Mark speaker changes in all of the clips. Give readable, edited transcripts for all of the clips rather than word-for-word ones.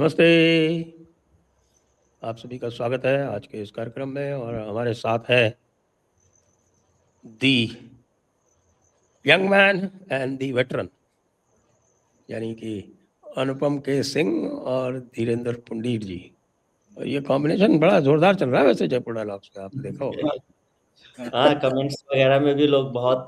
Speaker 1: नमस्ते। आप सभी का स्वागत है आज के इस कार्यक्रम में और हमारे साथ है the young man and the veteran, यानी कि अनुपम के सिंह और धीरेन्द्र पुंडीर जी। और ये कॉम्बिनेशन बड़ा जोरदार चल रहा है वैसे जयपुर डायलॉग्स का, आपने देखा होगा।
Speaker 2: हाँ, कमेंट्स वगैरह में भी लोग बहुत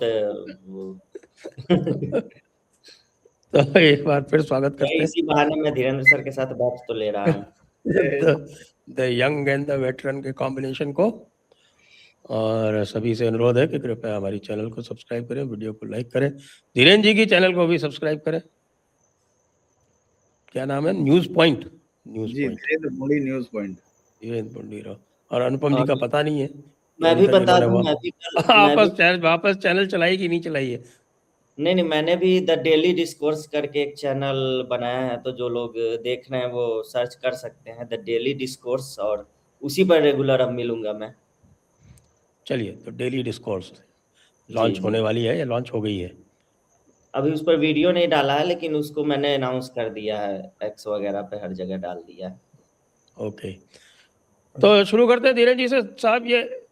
Speaker 1: तो एक बार फिर स्वागत करते हैं।
Speaker 2: इसी बहाने मैं धीरेन्द्र सर के साथ बात तो ले रहा हूँ
Speaker 1: the young and the veteran के कॉम्बिनेशन को। और सभी से अनुरोध है कि कृपया हमारी चैनल को सब्सक्राइब करें, वीडियो को लाइक करें, धीरेन्द्र जी की चैनल को भी सब्सक्राइब करें। क्या नाम है? News point.
Speaker 3: धीरेन्द्र पुंडीर।
Speaker 1: और अनुपम जी का पता नहीं है।
Speaker 2: मैं भी बता दूं,
Speaker 1: वापस चैनल चलाई कि नहीं चलाई है?
Speaker 2: नहीं, मैंने भी द डेली डिस्कोर्स करके एक चैनल बनाया है, तो जो लोग देख रहे हैं वो सर्च कर सकते हैं द डेली डिस्कोर्स, और उसी पर रेगुलर अब मिलूंगा मैं।
Speaker 1: चलिए, तो डेली डिस्कोर्स लॉन्च होने वाली है या लॉन्च हो गई है?
Speaker 2: अभी उस पर वीडियो नहीं डाला है, लेकिन उसको मैंने अनाउंस कर दिया है, एक्स वगैरह पे हर जगह डाल दिया है।
Speaker 1: ओके, तो शुरू करते हैं धीरेन्द्र जी से। साहब, ये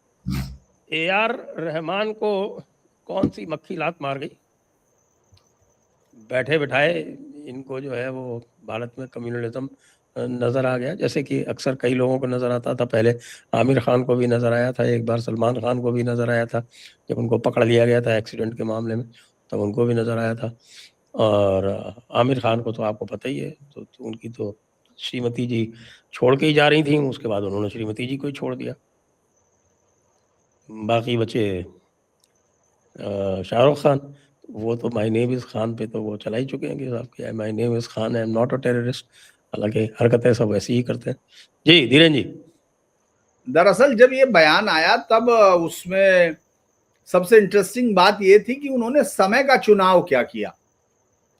Speaker 1: AR रहमान को कौन सी मक्खी लात मार गई? बैठे बिठाए इनको जो है वो भारत में कम्युनलिज्म नज़र आ गया, जैसे कि अक्सर कई लोगों को नज़र आता था। पहले आमिर खान को भी नज़र आया था, एक बार सलमान खान को भी नज़र आया था जब उनको पकड़ लिया गया था एक्सीडेंट के मामले में, तब उनको भी नज़र आया था। और आमिर खान को तो आपको पता ही है, तो उनकी तो श्रीमती जी छोड़ के ही जा रही थी, उसके बाद उन्होंने श्रीमती जी को ही छोड़ दिया। बाकी बचे शाहरुख खान, वो तो माय नेम इज़ खान पे तो वो चला ही चुके हैं कि साहब क्या है, my name is Khan, I am not a terrorist. हालांकि हरकतें सब ऐसी ही करते हैं। जी धीरेन्द्र जी।
Speaker 3: दरअसल जब ये बयान आया तब उसमें सबसे इंटरेस्टिंग बात ये थी कि उन्होंने समय का चुनाव क्या किया।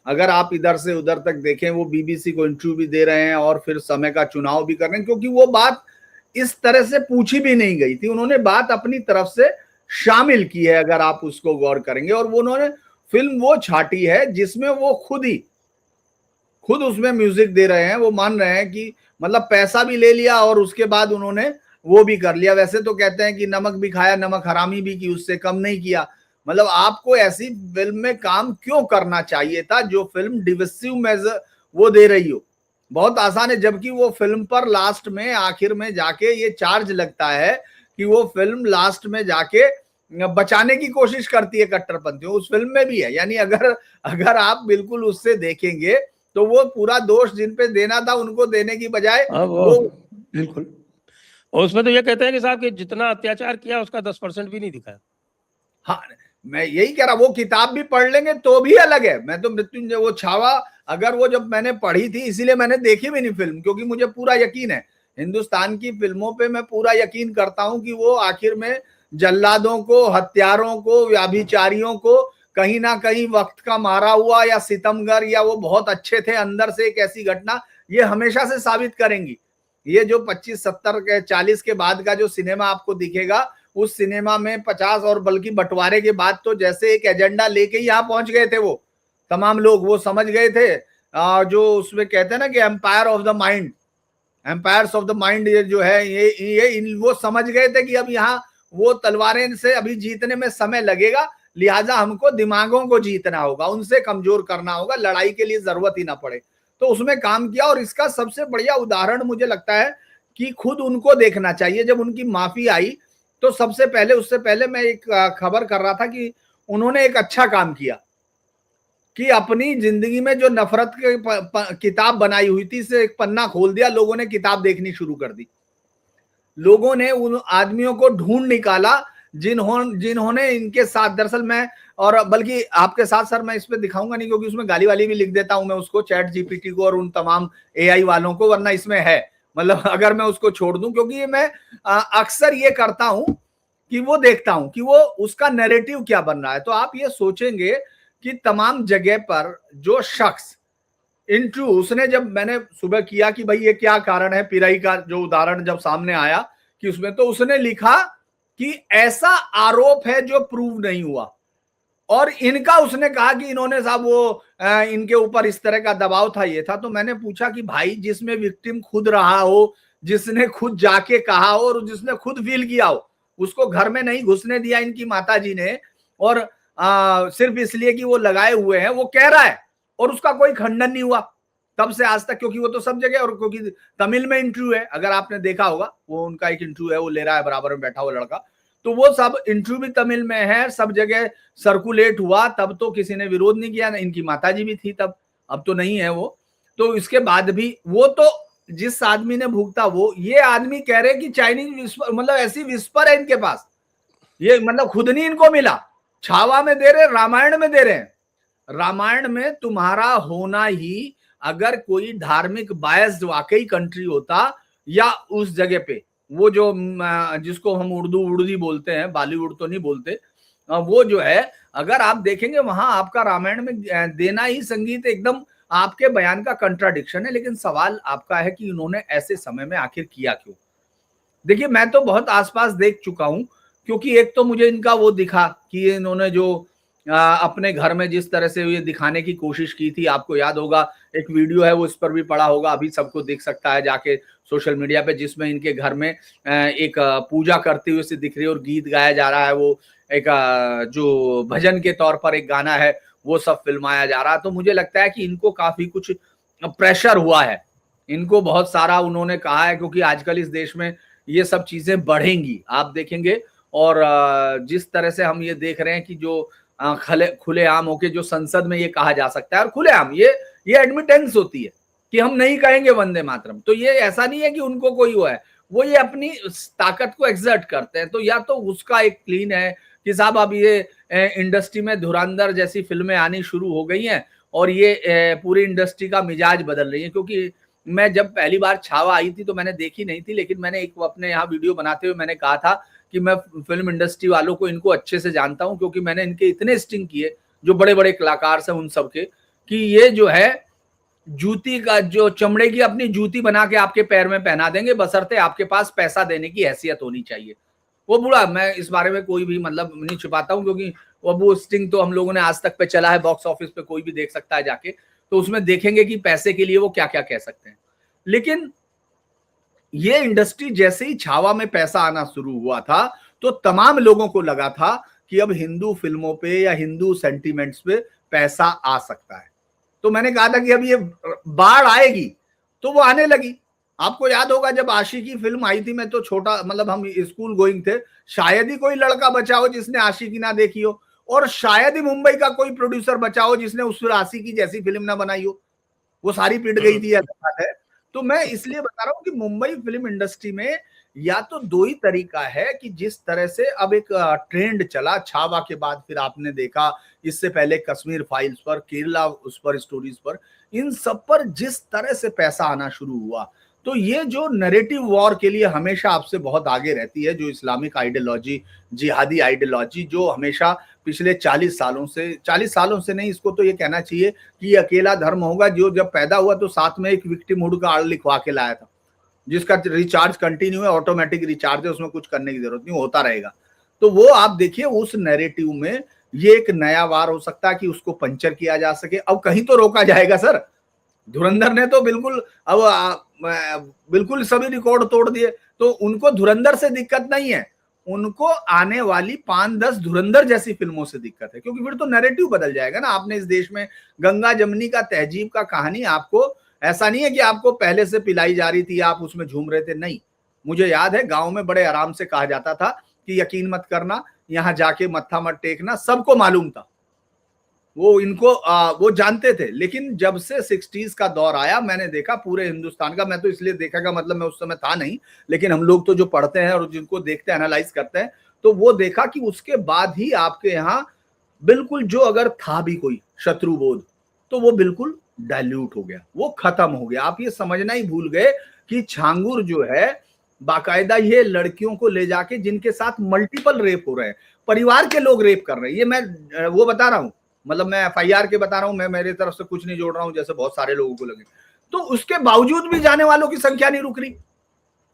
Speaker 3: अगर आप इधर से उधर तक देखें, वो बीबीसी को इंटरव्यू भी दे रहे हैं और फिर समय का चुनाव भी कर रहे हैं, क्योंकि वो बात इस तरह से पूछी भी नहीं गई थी। उन्होंने बात अपनी तरफ से शामिल की है, अगर आप उसको गौर करेंगे। और वो उन्होंने फिल्म वो छाटी है जिसमें वो खुद उसमें म्यूजिक दे रहे हैं। वो मान रहे हैं कि मतलब पैसा भी ले लिया और उसके बाद उन्होंने वो भी कर लिया। वैसे तो कहते हैं कि नमक भी खाया, नमक हरामी भी की, उससे कम नहीं किया। मतलब आपको ऐसी फिल्म में काम क्यों करना चाहिए था जो फिल्म डिविसिव मेजर वो दे रही हो? बहुत आसान है, जबकि वो फिल्म पर लास्ट में आखिर में जाके ये चार्ज लगता है कि वो फिल्म लास्ट में जाके बचाने की कोशिश करती है कट्टरपंथियों। उस फिल्म में भी है। यानी अगर आप बिल्कुल उससे देखेंगे तो वो पूरा दोष जिन पे देना था उनको देने की बजाय वो
Speaker 1: बिल्कुल। और उसमें तो ये कहते हैं कि साहब कि जितना अत्याचार किया उसका 10% भी नहीं दिखाया।
Speaker 3: हाँ, मैं यही कह रहा, वो किताब भी पढ़ लेंगे तो भी अलग है। मैं तो मृत्युंजय वो छावा, अगर वो जब मैंने पढ़ी थी, इसीलिए मैंने देखी भी नहीं फिल्म, क्योंकि मुझे पूरा यकीन है हिंदुस्तान की फिल्मों पे, मैं पूरा यकीन करता हूं कि वो आखिर में जल्लादों को, हत्यारों को, व्याभिचारियों को कहीं ना कहीं वक्त का मारा हुआ या सितमगर या वो बहुत अच्छे थे अंदर से, एक ऐसी घटना ये हमेशा से साबित करेंगी। ये जो 25, 70 के 40 के बाद का जो सिनेमा आपको दिखेगा, उस सिनेमा में 50 और बल्कि बंटवारे के बाद तो जैसे एक एजेंडा लेके ही यहाँ पहुंच गए थे वो तमाम लोग। वो समझ गए थे जो उसमें कहते हैं ना कि empire of the mind, empires of the mind, ये जो है ये वो समझ गए थे कि अब यहाँ वो तलवारें से अभी जीतने में समय लगेगा, लिहाजा हमको दिमागों को जीतना होगा, उनसे कमजोर करना होगा, लड़ाई के लिए जरूरत ही ना पड़े। तो उसमें काम किया। और इसका सबसे बढ़िया उदाहरण मुझे लगता है कि खुद उनको देखना चाहिए। जब उनकी माफी आई तो सबसे पहले, उससे पहले मैं एक खबर कर रहा था कि उन्होंने एक अच्छा काम किया कि अपनी जिंदगी में जो नफरत की किताब बनाई हुई थी, से एक पन्ना खोल दिया, लोगों ने किताब देखनी शुरू कर दी। लोगों ने उन आदमियों को ढूंढ निकाला जिन्होंने इनके साथ, दरअसल मैं, और बल्कि आपके साथ सर मैं इस पे दिखाऊंगा नहीं, क्योंकि उसमें गाली वाली भी लिख देता हूं मैं उसको, चैट जीपीटी को और उन तमाम AI वालों को, वरना इसमें है, मतलब अगर मैं उसको छोड़ दूं, क्योंकि ये मैं अक्सर ये करता हूं कि वो देखता हूं कि वो उसका नैरेटिव क्या बन रहा है। तो आप ये सोचेंगे कि तमाम जगह पर जो शख्स इंटरव्यू उसने, जब मैंने सुबह किया कि भाई ये क्या कारण है, पिराई का जो उदाहरण जब सामने आया कि उसमें, तो उसने लिखा कि ऐसा आरोप है जो प्रूव नहीं हुआ। और इनका उसने कहा कि इन्होंने साहब वो इनके ऊपर इस तरह का दबाव था, ये था। तो मैंने पूछा कि भाई जिसमें विक्टिम खुद रहा हो, जिसने खुद जाके कहा हो और जिसने खुद फील किया हो, उसको घर में नहीं घुसने दिया इनकी माताजी ने, और सिर्फ इसलिए कि वो लगाए हुए हैं, वो कह रहा है और उसका कोई खंडन नहीं हुआ तब से आज तक, क्योंकि वो तो सब जगह, और क्योंकि तमिल में इंटरव्यू है, अगर आपने देखा होगा, वो उनका एक इंटरव्यू है, वो ले रहा है बराबर में बैठा हुआ लड़का, तो वो सब इंटरव्यू भी तमिल में है, सब जगह सर्कुलेट हुआ, तब तो किसी ने विरोध नहीं किया, इनकी माताजी भी थी तब, अब तो नहीं है वो। तो इसके बाद भी वो तो जिस आदमी ने भुगता, वो ये आदमी कह रहे कि चाइनीज मतलब ऐसी विस्पर है इनके पास, ये मतलब खुद नहीं इनको मिला, छावा में दे रहे, रामायण में दे रहे हैं। रामायण में तुम्हारा होना ही, अगर कोई धार्मिक बायस्ड वाकई कंट्री होता, या उस जगह पे वो जो जिसको हम उर्दू बोलते हैं, बॉलीवुड तो नहीं बोलते, वो जो है, अगर आप देखेंगे वहां आपका रामायण में देना ही संगीत एकदम आपके बयान का कंट्राडिक्शन है। लेकिन सवाल आपका है कि इन्होंने ऐसे समय में आखिर किया क्यों। देखिए मैं तो बहुत आसपास देख चुका हूं, क्योंकि एक तो मुझे इनका वो दिखा कि इन्होंने जो अपने घर में जिस तरह से ये दिखाने की कोशिश की थी, आपको याद होगा एक वीडियो है, वो इस पर भी पड़ा होगा, अभी सबको दिख सकता है जाके सोशल मीडिया पे, जिसमें इनके घर में एक पूजा करते हुए से दिख रही है और गीत गाया जा रहा है, वो एक जो भजन के तौर पर एक गाना है, वो सब फिल्माया जा रहा है। तो मुझे लगता है कि इनको काफी कुछ प्रेशर हुआ है, इनको बहुत सारा उन्होंने कहा है, क्योंकि आजकल इस देश में ये सब चीजें बढ़ेंगी, आप देखेंगे। और जिस तरह से हम ये देख रहे हैं कि जो खुलेआम होके जो संसद में ये कहा जा सकता है, और खुलेआम ये एडमिटेंस होती है कि हम नहीं कहेंगे वंदे मातरम, तो ये ऐसा नहीं है कि उनको कोई हुआ है, वो ये अपनी ताकत को एक्सर्ट करते हैं। तो या तो उसका एक क्लीन है कि साहब अब ये इंडस्ट्री में धुरंधर जैसी फिल्में आनी शुरू हो गई हैं, और ये पूरी इंडस्ट्री का मिजाज बदल रही है। क्योंकि मैं जब पहली बार छावा आई थी तो मैंने देखी नहीं थी, लेकिन मैंने एक अपने यहाँ वीडियो बनाते हुए मैंने कहा था कि मैं फिल्म इंडस्ट्री वालों को, इनको अच्छे से जानता हूं, क्योंकि मैंने इनके इतने स्टिंग किए, जो बड़े बड़े कलाकार हैं उन सब के, कि ये जो है जूती का, जो चमड़े की अपनी जूती बना के आपके पैर में पहना देंगे, बशर्ते आपके पास पैसा देने की हैसियत होनी चाहिए। वो बुरा, मैं इस बारे में कोई भी मतलब नहीं छुपाता हूं, क्योंकि वो स्टिंग तो हम लोगों ने आज तक पे चला है, बॉक्स ऑफिस पे कोई भी देख सकता है जाके, तो उसमें देखेंगे कि पैसे के लिए वो क्या क्या कह सकते हैं। लेकिन ये इंडस्ट्री जैसे ही छावा में पैसा आना शुरू हुआ था, तो तमाम लोगों को लगा था कि अब हिंदू फिल्मों पे या हिंदू सेंटीमेंट्स पे पैसा आ सकता है। तो मैंने कहा था कि अब ये बाढ़ आएगी, तो वो आने लगी। आपको याद होगा जब आशिकी फिल्म आई थी, मैं तो छोटा, मतलब हम स्कूल गोइंग थे, शायद ही कोई लड़का बचा हो जिसने आशिकी ना देखी हो, और शायद ही मुंबई का कोई प्रोड्यूसर बचा हो जिसने उस आशिकी जैसी फिल्म ना बनाई हो, वो सारी पिट गई थी, ऐसा बात है। तो मैं इसलिए बता रहा हूं कि मुंबई फिल्म इंडस्ट्री में या तो दो ही तरीका है, कि जिस तरह से अब एक ट्रेंड चला छावा के बाद, फिर आपने देखा इससे पहले कश्मीर फाइल्स पर, केरला उस पर स्टोरीज पर, इन सब पर जिस तरह से पैसा आना शुरू हुआ, तो ये जो नैरेटिव वॉर के लिए हमेशा आपसे बहुत आगे रहती है, जो इस्लामिक आइडियोलॉजी, जिहादी आइडियोलॉजी, जो हमेशा पिछले 40 सालों से नहीं, इसको तो ये कहना चाहिए कि ये अकेला धर्म होगा जो जब पैदा हुआ तो साथ में एक विक्टिमहुड का आड़ लिखवा के लाया था, जिसका रिचार्ज कंटिन्यू है, ऑटोमेटिक रिचार्ज है, उसमें कुछ करने की जरूरत नहीं, होता रहेगा। तो वो आप देखिए उस नैरेटिव में ये एक नया वार हो सकता है कि उसको पंचर किया जा सके। अब कहीं तो रोका जाएगा सर, धुरंधर ने तो बिल्कुल अब बिल्कुल सभी रिकॉर्ड तोड़ दिए, तो उनको धुरंधर से दिक्कत नहीं है, उनको आने वाली 5-10 धुरंधर जैसी फिल्मों से दिक्कत है, क्योंकि फिर तो नैरेटिव बदल जाएगा ना। आपने इस देश में गंगा जमुनी का तहजीब का कहानी, आपको ऐसा नहीं है कि आपको पहले से पिलाई जा रही थी, आप उसमें झूम रहे थे, नहीं। मुझे याद है गांव में बड़े आराम से कहा जाता था कि यकीन मत करना, यहां जाके मत्था मत टेकना, सबको मालूम था, वो इनको वो जानते थे। लेकिन जब से 60s का दौर आया, मैंने देखा पूरे हिंदुस्तान का, मैं तो इसलिए देखा का मतलब मैं उस समय था नहीं, लेकिन हम लोग तो जो पढ़ते हैं और जिनको देखते हैं, एनालाइज करते हैं, तो वो देखा कि उसके बाद ही आपके यहाँ बिल्कुल जो अगर था भी कोई शत्रुबोध, तो वो बिल्कुल डाइल्यूट हो गया, वो खत्म हो गया। आप ये समझना ही भूल गए कि छांगुर जो है बाकायदा ये लड़कियों को ले जाके, जिनके साथ मल्टीपल रेप हो रहे हैं, परिवार के लोग रेप कर रहे हैं, ये मैं वो बता रहा हूं, मतलब मैं FIR के बता रहा हूं, मैं मेरे तरफ से कुछ नहीं जोड़ रहा हूं, जैसे बहुत सारे लोगों को लगे। तो उसके बावजूद भी जाने वालों की संख्या नहीं रुक रही।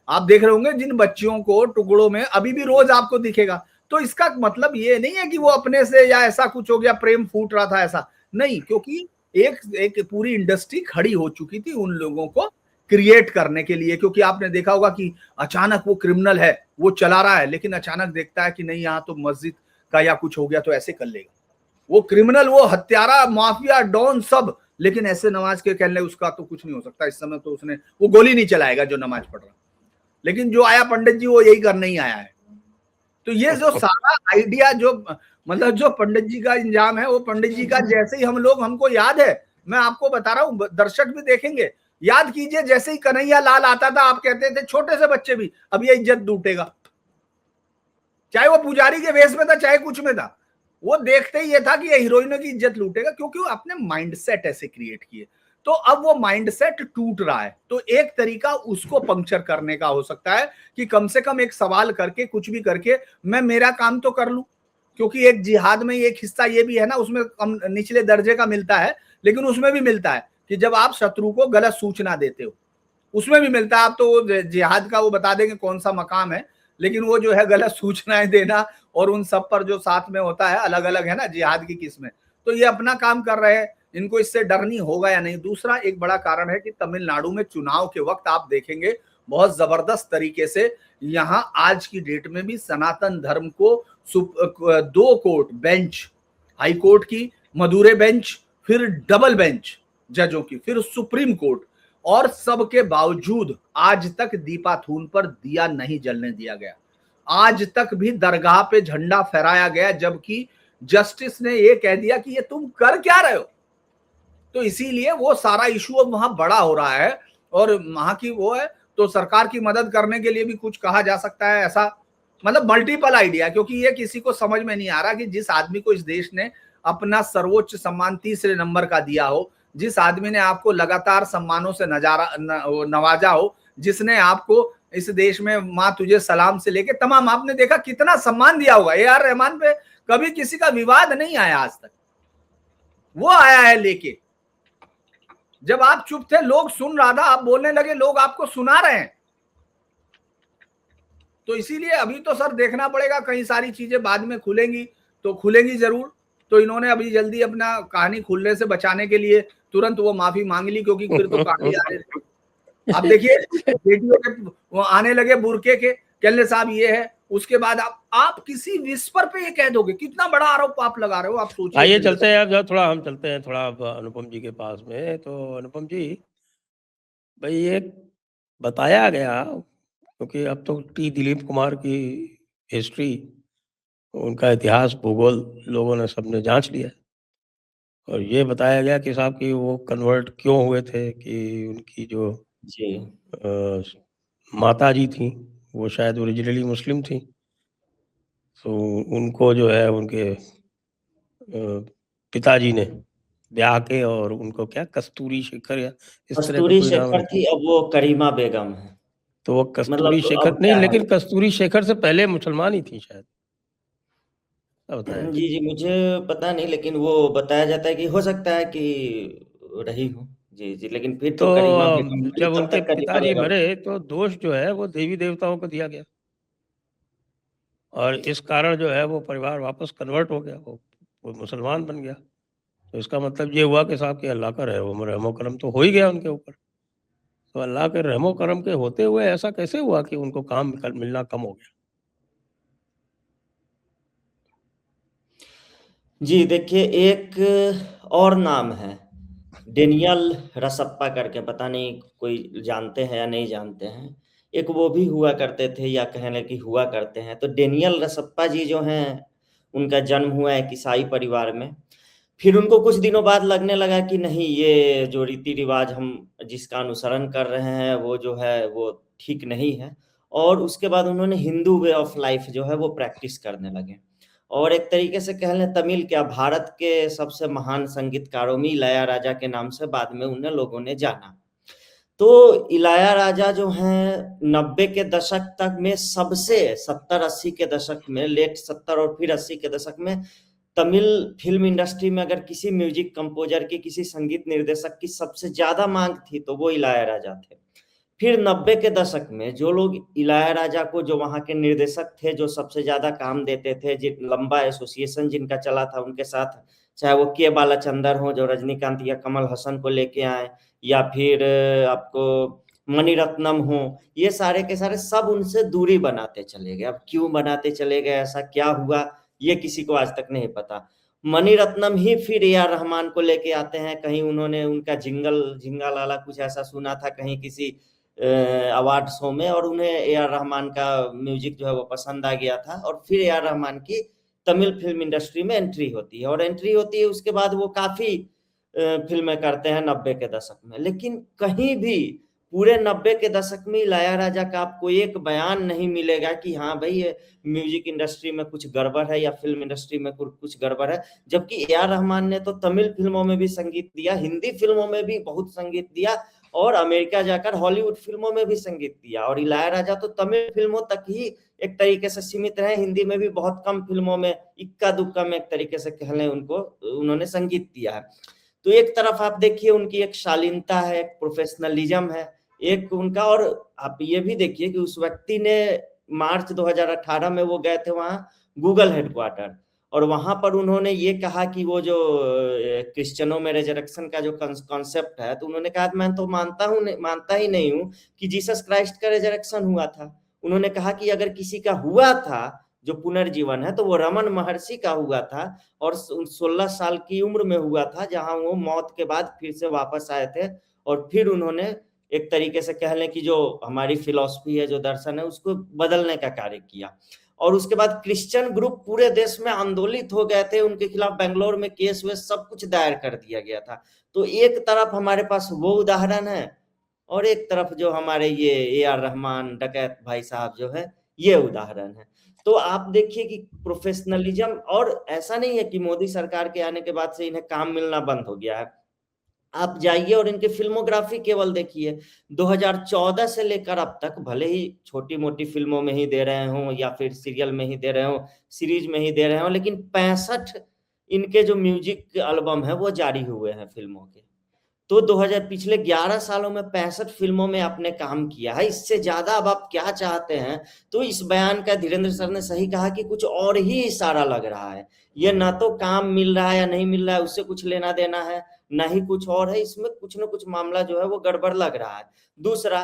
Speaker 3: आप देख रहे होंगे जिन बच्चियों को टुकड़ों में अभी भी रोज आपको दिखेगा, तो इसका मतलब ये नहीं है कि वो अपने से या ऐसा कुछ हो गया, प्रेम फूट रहा था, ऐसा नहीं, क्योंकि एक पूरी इंडस्ट्री खड़ी हो चुकी थी उन लोगों को क्रिएट करने के लिए। क्योंकि आपने देखा होगा कि अचानक वो क्रिमिनल है, वो चला रहा है, लेकिन अचानक देखता है कि नहीं यहाँ तो मस्जिद का या कुछ हो गया तो ऐसे कर लेगा। वो क्रिमिनल, वो हत्यारा, माफिया, डॉन सब, लेकिन ऐसे नमाज के कहने उसका तो कुछ नहीं हो सकता इस समय, तो उसने वो गोली नहीं चलाएगा जो नमाज पढ़ रहा। लेकिन जो आया पंडित जी वो यही करने ही आया है। तो ये जो सारा आइडिया जो मतलब जो पंडित जी का इंजाम है, वो पंडित जी का जैसे ही हम लोग, हमको याद है, मैं आपको बता रहा हूँ, दर्शक भी देखेंगे, याद कीजिए जैसे ही कन्हैया लाल आता था, आप कहते थे छोटे से बच्चे भी, अब ये इज्जत लूटेगा, चाहे वो पुजारी के वेश में था चाहे कुछ में था, वो देखते ही ये था कि ये हीरोइनों की इज्जत लूटेगा, क्योंकि वो अपने माइंडसेट ऐसे क्रिएट किए। तो अब वो माइंडसेट टूट रहा है, तो एक तरीका उसको पंक्चर करने का हो सकता है कि कम से कम एक सवाल करके, कुछ भी करके मैं मेरा काम तो कर लूं। क्योंकि एक जिहाद में एक हिस्सा ये भी है ना, उसमें कम निचले दर्जे का मिलता है, लेकिन उसमें भी मिलता है कि जब आप शत्रु को गलत सूचना देते हो, उसमें भी मिलता है। आप तो जिहाद का वो बता देंगे कौन सा मकाम है, लेकिन वो जो है गलत सूचनाएं देना और उन सब पर जो साथ में होता है, अलग अलग है ना जिहाद की किस्में। तो ये अपना काम कर रहे हैं, इनको इससे डर नहीं होगा या नहीं। दूसरा एक बड़ा कारण है कि तमिलनाडु में चुनाव के वक्त आप देखेंगे बहुत जबरदस्त तरीके से यहाँ आज की डेट में भी सनातन धर्म को 2 कोर्ट बेंच, हाई कोर्ट की, मदुरै बेंच, फिर डबल बेंच जजों की, फिर सुप्रीम कोर्ट, और सबके बावजूद आज तक दीपाथून पर दिया नहीं जलने दिया गया। आज तक भी दरगाह पे झंडा फहराया गया, जबकि जस्टिस ने ये कह दिया कि ये तुम कर क्या रहे हो। तो इसीलिए वो सारा इशू अब वहां बड़ा हो रहा है, और वहां की वो है, तो सरकार की मदद करने के लिए भी कुछ कहा जा सकता है ऐसा, मतलब मल्टीपल आइडिया। क्योंकि ये किसी को समझ में नहीं आ रहा कि जिस आदमी को इस देश ने अपना सर्वोच्च सम्मान 3 नंबर का दिया हो, जिस आदमी ने आपको लगातार सम्मानों से नवाजा हो, जिसने आपको इस देश में माँ तुझे सलाम से लेके तमाम, आपने देखा कितना सम्मान दिया होगा। AR रहमान पे कभी किसी का विवाद नहीं आया आज तक, वो आया है लेके। जब आप चुप थे, लोग सुन रहा था, आप बोलने लगे, लोग आपको सुना रहे हैं। तो इसीलिए अभी तो सर देखना पड़ेगा, कई सारी चीजें बाद में खुलेंगी तो खुलेंगी जरूर। तो इन्होंने अभी जल्दी अपना कहानी खुलने से बचाने के लिए तुरंत वो माफी मांग ली, क्योंकि फिर तो कहानी आने लगी। आप देखिए बेटियों के आने लगे बुरके के, कहने साहब ये है, उसके बाद आप किसी विस्पर पे ये कह दोगे, कितना बड़ा आरोप आप लगा रहे हो, आप सोचिए।
Speaker 1: आइए चलते हैं अब, थोड़ा हम चलते हैं थोड़ा अनुपम जी के पास में। तो अनुपम जी भाई, ये बताया गया, क्योंकि अब तो दिलीप कुमार की हिस्ट्री, उनका इतिहास, भूगोल लोगों ने सबने जांच लिया, और ये बताया गया कि साहब कि वो कन्वर्ट क्यों हुए थे, कि उनकी जो
Speaker 2: जी
Speaker 1: माता जी थी वो शायद ओरिजिनली मुस्लिम थी, तो उनको जो है उनके पिताजी ने ब्याह के, और उनको क्या कस्तूरी शेखर या इस तरह का
Speaker 2: कस्तूरी
Speaker 1: कोई नाम
Speaker 2: शेखर थी, अब वो करीमा बेगम है।
Speaker 1: तो वो कस्तूरी
Speaker 2: मतलब
Speaker 1: शेखर
Speaker 2: अब
Speaker 1: नहीं,
Speaker 2: क्या है?
Speaker 1: लेकिन कस्तूरी शेखर से पहले मुसलमान ही थी शायद, क्या बताया गया।
Speaker 2: जी मुझे पता नहीं, लेकिन वो बताया जाता है कि हो सकता है कि रही हो। जी लेकिन फिर
Speaker 1: तो
Speaker 2: तो करीमा बेगम रही,
Speaker 1: जब
Speaker 2: तब
Speaker 1: उनके
Speaker 2: तक करीमा
Speaker 1: पिताजी
Speaker 2: बेगम।
Speaker 1: मरे तो दोष जो है वो देवी देवताओं को दिया गया, और इस कारण जो है वो परिवार वापस कन्वर्ट हो गया, वो मुसलमान बन गया। तो इसका मतलब ये हुआ कि साहब कि अल्लाह का रहमो करम तो हो ही गया उनके ऊपर। तो अल्लाह के रहमो करम के होते हुए ऐसा कैसे हुआ कि उनको काम मिलना कम हो गया?
Speaker 2: जी देखिए, एक और नाम है डेनियल रसप्पा करके, पता नहीं कोई जानते हैं या नहीं जानते हैं। एक वो भी हुआ करते थे, या कहने की हुआ करते हैं। तो डेनियल रसप्पा जी जो हैं, उनका जन्म हुआ एक ईसाई परिवार में। फिर उनको कुछ दिनों बाद लगने लगा कि नहीं, ये जो रीति रिवाज हम जिसका अनुसरण कर रहे हैं वो जो है वो ठीक नहीं है। और उसके बाद उन्होंने हिंदू वे ऑफ लाइफ जो है वो प्रैक्टिस करने लगे। और एक तरीके से कह लें, तमिल क्या, भारत के सबसे महान संगीतकारों में इलैयाराजा के नाम से बाद में उन्हें लोगों ने जाना। तो इलैयाराजा जो हैं 90 के दशक तक में सबसे, 70-80 के दशक में, लेट 70 और फिर 80 के दशक में तमिल फिल्म इंडस्ट्री में अगर किसी म्यूजिक कंपोजर की, किसी संगीत निर्देशक की सबसे ज्यादा मांग थी तो वो इलैयाराजा थे। फिर 90 के दशक में जो लोग इलैयाराजा को, जो वहाँ के निर्देशक थे, जो सबसे ज्यादा काम देते थे, लंबा एसोसिएशन जिनका चला था उनके साथ, चाहे वो के बालाचंदर हो जो रजनीकांत या कमल हसन को लेके आए, या फिर आपको मणिरत्नम हो, ये सारे के सारे सब उनसे दूरी बनाते चले गए। अब क्यों बनाते चले गए, ऐसा क्या हुआ, ये किसी को आज तक नहीं पता। मणिरत्नम ही फिर ए आर रहमान को लेके आते हैं, कहीं उन्होंने उनका झिंगा लाला कुछ ऐसा सुना था कहीं किसी अवार्ड शो में, और उन्हें ए आर रहमान का म्यूजिक जो है वो पसंद आ गया था, और फिर ए आर रहमान की तमिल फिल्म इंडस्ट्री में एंट्री होती है, और एंट्री होती है उसके बाद वो काफी फिल्में करते हैं 90 के दशक में। लेकिन कहीं भी पूरे 90 के दशक में इलैयाराजा का आपको एक बयान नहीं मिलेगा कि हाँ भाई ये म्यूजिक इंडस्ट्री में कुछ गड़बड़ है या फिल्म इंडस्ट्री में कुछ गड़बड़ है। जबकि ए आर रहमान ने तो तमिल फिल्मों में भी संगीत दिया, हिंदी फिल्मों में भी बहुत संगीत दिया, और अमेरिका जाकर हॉलीवुड फिल्मों में भी संगीत दिया। और इलैयाराजा तो तमिल फिल्मों तक ही एक तरीके से सीमित रहे, हिंदी में भी बहुत कम फिल्मों में, इक्का दुक्का में एक तरीके से कह लें उनको, उन्होंने संगीत दिया है। तो एक तरफ आप देखिए उनकी एक शालीनता है, एक प्रोफेशनलिज्म है, एक उनका, और आप ये भी देखिए कि उस व्यक्ति ने मार्च 2018 में वो गए थे वहां गूगल हेडक्वार्टर, और वहां पर उन्होंने ये कहा कि वो जो क्रिश्चियनों में रेजरेक्शन का जो कॉन्सेप्ट है, तो उन्होंने कहा मैं तो मानता ही नहीं हूं कि जीसस क्राइस्ट का रेजरेक्शन हुआ था। उन्होंने कहा कि अगर किसी का हुआ था जो पुनर्जीवन है तो वो रमन महर्षि का हुआ था, और 16 साल की उम्र में हुआ था, जहां वो मौत के बाद फिर से वापस आए थे, और फिर उन्होंने एक तरीके से कह लें कि जो हमारी फिलॉसफी है, जो दर्शन है, उसको बदलने का कार्य किया। और उसके बाद क्रिश्चियन ग्रुप पूरे देश में आंदोलित हो गए थे, उनके खिलाफ बेंगलोर में केस वेस सब कुछ दायर कर दिया गया था। तो एक तरफ हमारे पास वो उदाहरण है, और एक तरफ जो हमारे ये ए आर रहमान डकैत भाई साहब जो है, ये उदाहरण है। तो आप देखिए कि प्रोफेशनलिज्म, और ऐसा नहीं है कि मोदी सरकार के आने के बाद से इन्हें काम मिलना बंद हो गया है। आप जाइए और इनकी फिल्मोग्राफी केवल देखिए, 2014 से लेकर अब तक, भले ही छोटी मोटी फिल्मों में ही दे रहे हों या फिर सीरियल में ही दे रहे हों, सीरीज में ही दे रहे हों, लेकिन 65 इनके जो म्यूजिक एल्बम है वो जारी हुए हैं फिल्मों के। तो 2000 पिछले 11 सालों में 65 फिल्मों में आपने काम किया है, इससे ज्यादा अब आप क्या चाहते हैं। तो इस बयान का धीरेन्द्र सर ने सही कहा कि कुछ और ही इशारा लग रहा है, ये ना तो काम मिल रहा है या नहीं मिल रहा है उससे कुछ लेना देना है, ना ही कुछ और है, इसमें कुछ ना कुछ मामला जो है वो गड़बड़ लग रहा है। दूसरा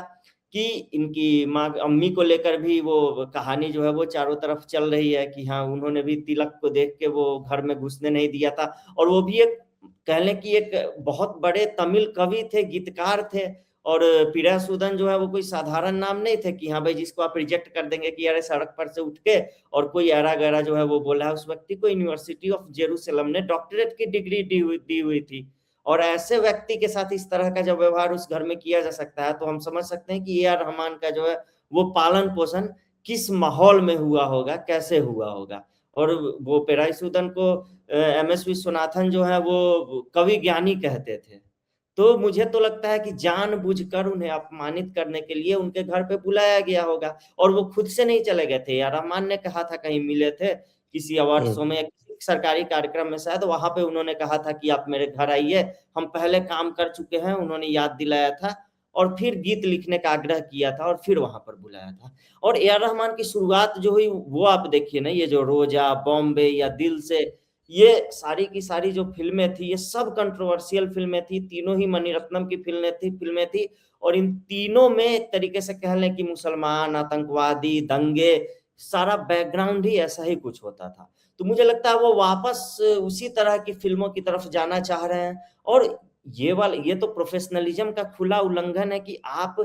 Speaker 2: कि इनकी माँ अम्मी को लेकर भी वो कहानी जो है वो चारों तरफ चल रही है कि हाँ उन्होंने भी तिलक को देख के वो घर में घुसने नहीं दिया था, और वो भी एक कह लें कि एक बहुत बड़े तमिल कवि थे, गीतकार थे, और पीरासूदन जो है वो कोई साधारण नाम नहीं थे कि हाँ भाई जिसको आप रिजेक्ट कर देंगे कि अरे सड़क पर से उठ के और कोई ऐरा गैरा जो है वो बोला है। उस व्यक्ति को यूनिवर्सिटी ऑफ जेरूसलम ने डॉक्टरेट की डिग्री दी हुई थी, और ऐसे व्यक्ति के साथ इस तरह का जब व्यवहार उस घर में किया जा सकता है, तो हम समझ सकते हैं कि ए आर रहमान का जो है वो पालन पोषण किस माहौल में हुआ होगा, कैसे हुआ होगा। और वो पेरासूदन को एम.एस. विश्वनाथन जो है वो कवि ज्ञानी कहते थे। तो मुझे तो लगता है कि जानबूझकर उन्हें अपमानित करने के लिए उनके घर पे बुलाया गया होगा, और वो खुद से नहीं चले गए थे। या रहमान ने कहा था, कहीं मिले थे किसी अवार्ड शो में, सरकारी कार्यक्रम में शायद, वहां पे उन्होंने कहा था कि आप मेरे घर आइए, हम पहले काम कर चुके हैं, उन्होंने याद दिलाया था, और फिर गीत लिखने का आग्रह किया था, और फिर वहां पर बुलाया था। और ए आर रहमान की शुरुआत जो हुई वो आप देखिए ना, ये जो रोजा, बॉम्बे या दिल से, ये सारी की सारी जो फिल्में थी ये सब कंट्रोवर्शियल फिल्में थी, तीनों ही मणिरत्नम की फिल्में थी, और इन तीनों में एक तरीके से कह लें कि मुसलमान, आतंकवादी, दंगे, सारा बैकग्राउंड ही ऐसा ही कुछ होता था। तो मुझे लगता है वो वापस उसी तरह की फिल्मों की तरफ जाना चाह रहे हैं, और ये तो प्रोफेशनलिज्म का खुला उल्लंघन है कि आप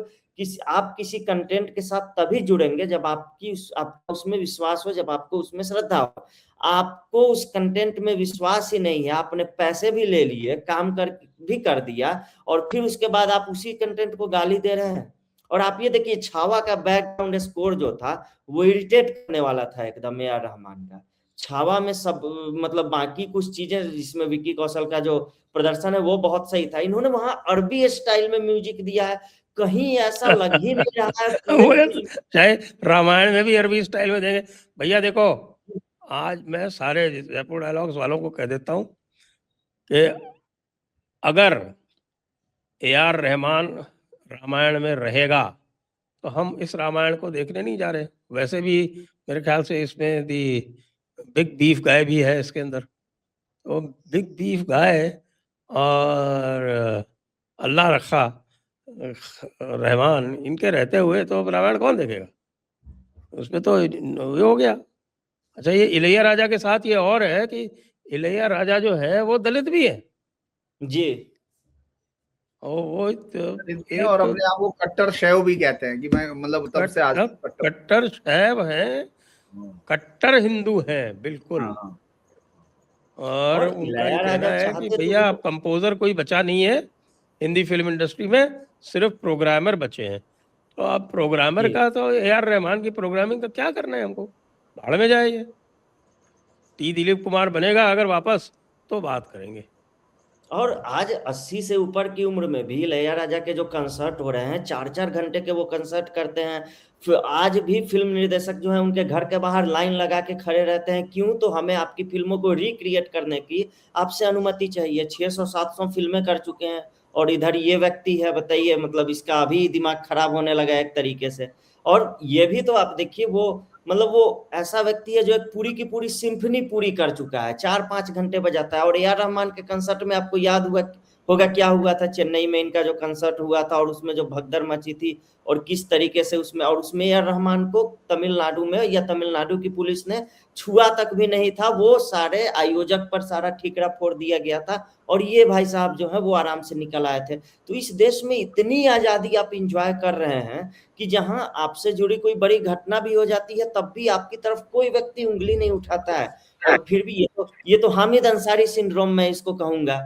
Speaker 2: किसी कंटेंट के साथ तभी जुड़ेंगे जब आपको उसमें विश्वास हो, जब आपको उसमें श्रद्धा हो। आपको उस कंटेंट में विश्वास ही नहीं है, आपने पैसे भी ले लिए, काम भी कर दिया, और फिर उसके बाद आप उसी कंटेंट को गाली दे रहे हैं। और आप ये देखिए छावा का बैकग्राउंड स्कोर जो था वो इरिटेट करने वाला था एकदम ए आर रहमान का। छावा में सब मतलब बाकी कुछ चीजें जिसमें विक्की कौशल का जो प्रदर्शन है वो बहुत सही था, इन्होंने वहां अरबी स्टाइल में म्यूजिक दिया है, कहीं ऐसा लग ही नहीं रहा है
Speaker 1: चाहे रामायण में भी अरबी स्टाइल में देंगे। भैया देखो, आज मैं सारे जयपुर डायलॉग्स वालों को कह देता हूं कि अगर ए आर रहमान रामायण में रहेगा तो हम इस रामायण को देखने नहीं जा रहे। वैसे भी मेरे ख्याल से इसमें दी बिग बीफ गाय भी है इसके अंदर। तो बिग बीफ गाय और अल्लाह रखा रहमान, इनके रहते हुए तो अब रामायण कौन देखेगा? उसमें तो ये हो गया। अच्छा, ये इलैया राजा के साथ ये और है कि इलैया राजा जो है वो दलित भी है,
Speaker 2: जी।
Speaker 1: और वो
Speaker 3: और
Speaker 1: एक
Speaker 3: अपने आप वो कट्टर शैव भी कहते हैं कि मैं मतलब तब से आज कट्टर।
Speaker 1: कट्टर शैव है, कट्टर हिंदू है बिल्कुल।
Speaker 3: हाँ।
Speaker 1: और
Speaker 2: और
Speaker 1: उनका ये कहना
Speaker 2: इलैयाराजा
Speaker 1: है कि
Speaker 2: चाहते तो
Speaker 1: भैया अब कंपोजर कोई बचा नहीं है हिंदी फिल्म इंडस्ट्री में, सिर्फ प्रोग्रामर बचे हैं। तो अब प्रोग्रामर
Speaker 2: जी।
Speaker 1: का तो ए.आर. रहमान की प्रोग्रामिंग का क्या करना है हमको? भाड़ में जाए ये। टी दिलीप कुमार बनेगा अगर वापस तो बात करेंगे।
Speaker 2: और आज 80 से ऊपर की उम्र में भी इलैयाराजा के जो कंसर्ट हो रहे हैं, 4-4 घंटे के वो कंसर्ट करते हैं। फिर आज भी फिल्म निर्देशक जो है उनके घर के बाहर लाइन लगा के खड़े रहते हैं। क्यों? तो हमें आपकी फिल्मों को रिक्रिएट करने की आपसे अनुमति चाहिए। 600-700 फिल्में कर चुके हैं और इधर ये व्यक्ति है, बताइए, मतलब इसका अभी दिमाग खराब होने लगा एक तरीके से। और ये भी तो आप देखिए, वो मतलब वो ऐसा व्यक्ति है जो एक पूरी की पूरी सिम्फनी पूरी कर चुका है, 4-5 घंटे बजाता है। और ए आर रहमान के कंसर्ट में आपको याद होगा क्या हुआ था चेन्नई में इनका जो कंसर्ट हुआ था, और उसमें जो भगदड़ मची थी और किस तरीके से उसमें, और उसमें ए आर रहमान को तमिलनाडु में या तमिलनाडु की पुलिस ने छुआ तक भी नहीं था। वो सारे आयोजक पर सारा ठीकरा फोड़ दिया गया था और ये भाई साहब जो है वो आराम से निकल आए थे। तो इस देश में इतनी आजादी आप इंजॉय कर रहे हैं कि जहां आपसे जुड़ी कोई बड़ी घटना भी हो जाती है तब भी आपकी तरफ कोई व्यक्ति उंगली नहीं उठाता है। और फिर भी ये तो हामिद अंसारी सिंड्रोम मैं इसको कहूंगा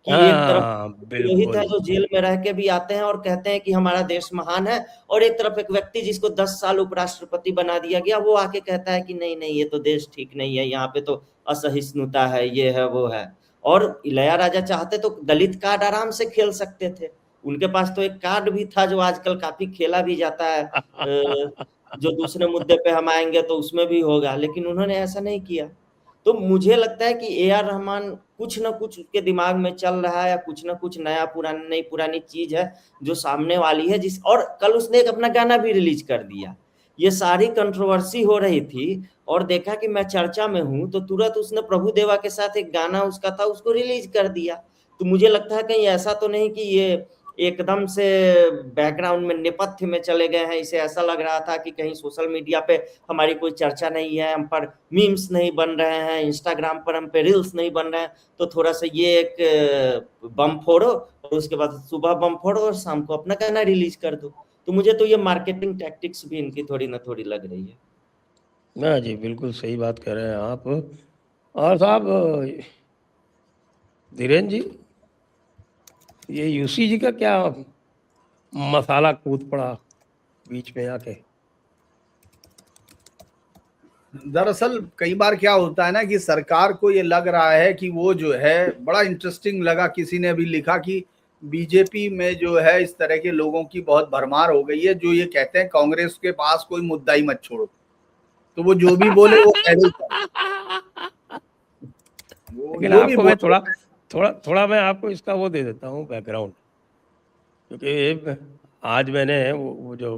Speaker 2: कि एक तरफ
Speaker 1: हाँ
Speaker 2: पुरोहित है
Speaker 1: बिल्कुल।
Speaker 2: जो जेल में रह के भी आते हैं और कहते हैं कि हमारा देश महान है, और एक तरफ एक व्यक्ति जिसको 10 साल उपराष्ट्रपति बना दिया गया, वो आके कहता है कि नहीं नहीं, ये तो देश ठीक नहीं है, यहाँ पे तो असहिष्णुता है, ये है वो है। और इलैयाराजा चाहते तो दलित कार्ड आराम से खेल सकते थे। उनके पास तो एक कार्ड भी था जो आजकल काफी खेला भी जाता है, जो दूसरे मुद्दे पे हम आएंगे तो उसमें भी होगा, लेकिन उन्होंने ऐसा नहीं किया। तो मुझे लगता है कि ए आर रहमान कुछ ना कुछ उसके दिमाग में चल रहा है, या कुछ ना कुछ नया पुरानी नई पुरानी चीज है जो सामने वाली है। और कल उसने एक अपना गाना भी रिलीज कर दिया। ये सारी कंट्रोवर्सी हो रही थी और देखा कि मैं चर्चा में हूं, तो तुरंत उसने प्रभु देवा के साथ एक गाना उसका था, उसको रिलीज कर दिया। तो मुझे लगता है कहीं ऐसा तो नहीं कि ये एकदम से बैकग्राउंड में नेपथ्य में चले गए हैं। इसे ऐसा लग रहा था कि कहीं सोशल मीडिया पे हमारी कोई चर्चा नहीं है, हम पर मीम्स नहीं बन रहे हैं, इंस्टाग्राम पर हम पे रील्स नहीं बन रहे हैं, तो थोड़ा सा ये एक बम फोड़ो और उसके बाद सुबह बम फोड़ो और शाम को अपना गाना रिलीज कर दो। तो मुझे तो ये मार्केटिंग टैक्टिक्स भी इनकी थोड़ी ना थोड़ी लग रही है।
Speaker 1: ना जी, बिल्कुल सही बात कह रहे हैं आप। और साहब धीरेन्द्र जी, ये यूसी जी का क्या मसाला कूद पड़ा बीच में आके?
Speaker 3: दरअसल कई बार क्या होता है ना कि सरकार को ये लग रहा है कि वो जो है, बड़ा इंटरेस्टिंग लगा, किसी ने अभी लिखा कि बीजेपी में जो है इस तरह के लोगों की बहुत भरमार हो गई है जो ये कहते हैं कांग्रेस के पास कोई मुद्दा ही मत छोड़ो, तो वो जो भी बोले वो पहले
Speaker 1: लेकिन
Speaker 3: जो भी
Speaker 1: आपको मैं
Speaker 3: बोले।
Speaker 1: थोड़ा मैं आपको इसका वो दे देता हूँ बैकग्राउंड, क्योंकि आज मैंने वो जो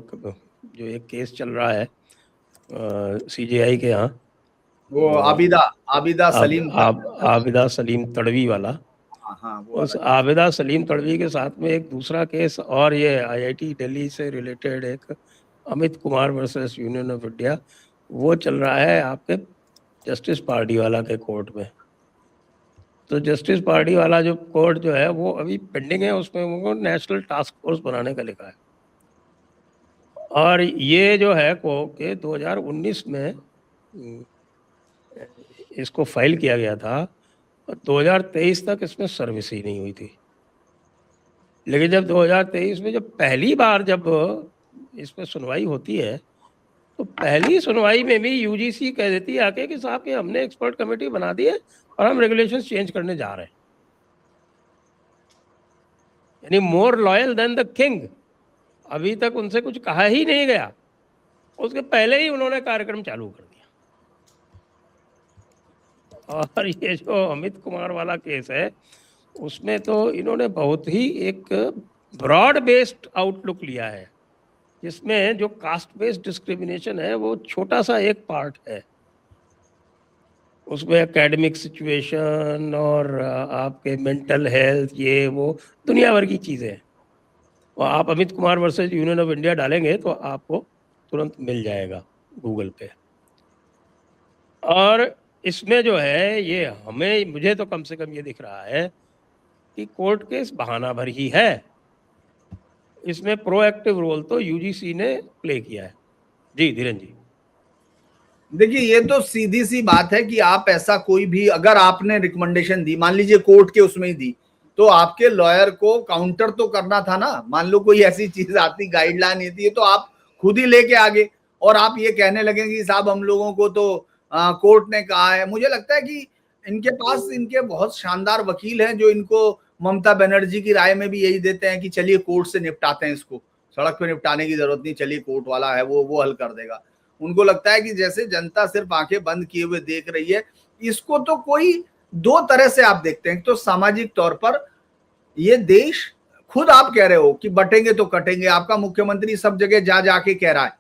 Speaker 1: एक केस चल रहा है सीजेआई के यहाँ,
Speaker 3: वो आबिदा सलीम
Speaker 1: आबिदा सलीम तड़वी वाला,
Speaker 3: हाँ वो
Speaker 1: उस आबिदा सलीम तड़वी के साथ में एक दूसरा केस, और ये आईआईटी दिल्ली से रिलेटेड एक Amit Kumar versus union of India, वो चल रहा है आपके जस्टिस पार्टीवाला के कोर्ट में। तो जस्टिस पार्टीवाला जो कोर्ट जो है वो अभी पेंडिंग है, उसमें वो नेशनल टास्क फोर्स बनाने का लिखा है। और ये जो है को के 2019 में इसको फाइल किया गया था और 2023 तक इसमें सर्विस ही नहीं हुई थी। लेकिन जब 2023 में जब पहली बार जब इस पर सुनवाई होती है, तो पहली सुनवाई में भी यूजीसी कह देती है आके कि साहब कि हमने एक्सपर्ट कमेटी बना दी है और हम रेगुलेशंस चेंज करने जा रहे हैं। यानी more loyal than the king. अभी तक उनसे कुछ कहा ही नहीं गया, उसके पहले ही उन्होंने कार्यक्रम चालू कर दिया। और ये जो अमित कुमार वाला केस है उसमें तो इन्होंने बहुत ही एक ब्रॉड बेस्ड आउटलुक लिया है जिसमें जो कास्ट बेस्ड डिस्क्रिमिनेशन है वो छोटा सा एक पार्ट है, उसमें एकेडमिक सिचुएशन और आपके मेंटल हेल्थ, ये वो दुनिया भर की चीज़ें हैं। और आप Amit Kumar versus union of India डालेंगे तो आपको तुरंत मिल जाएगा गूगल पे। और इसमें जो है ये मुझे तो कम से कम ये दिख रहा है कि कोर्ट केस बहाना भर ही है, इसमें प्रोएक्टिव रोल तो यूजीसी ने प्ले किया है। जी धीरेन्द्र जी।
Speaker 3: देखिए, ये तो सीधी सी बात है कि आप ऐसा कोई भी, अगर आपने रिकमेंडेशन दी, मान लीजिए कोर्ट के उसमें ही दी, तो आपके लॉयर को काउंटर तो करना था ना। मान लो कोई ऐसी चीज आती, गाइडलाइन आती है, तो आप खुद ही लेके आगे और आप ये कहने लगे कि साहब हम लोगों को तो कोर्ट ने कहा है। मुझे लगता है कि इनके पास इनके बहुत शानदार वकील हैं जो इनको ममता बनर्जी की राय में भी यही देते हैं कि चलिए कोर्ट से निपटाते हैं, इसको सड़क पे निपटाने की जरूरत नहीं, चलिए कोर्ट वाला है वो हल कर देगा। उनको लगता है कि जैसे जनता सिर्फ आंखें बंद किए हुए देख रही है। इसको तो कोई दो तरह से आप देखते हैं, तो सामाजिक तौर पर ये देश, खुद आप कह रहे हो कि बटेंगे तो कटेंगे, आपका मुख्यमंत्री सब जगह जा जाके कह रहा है,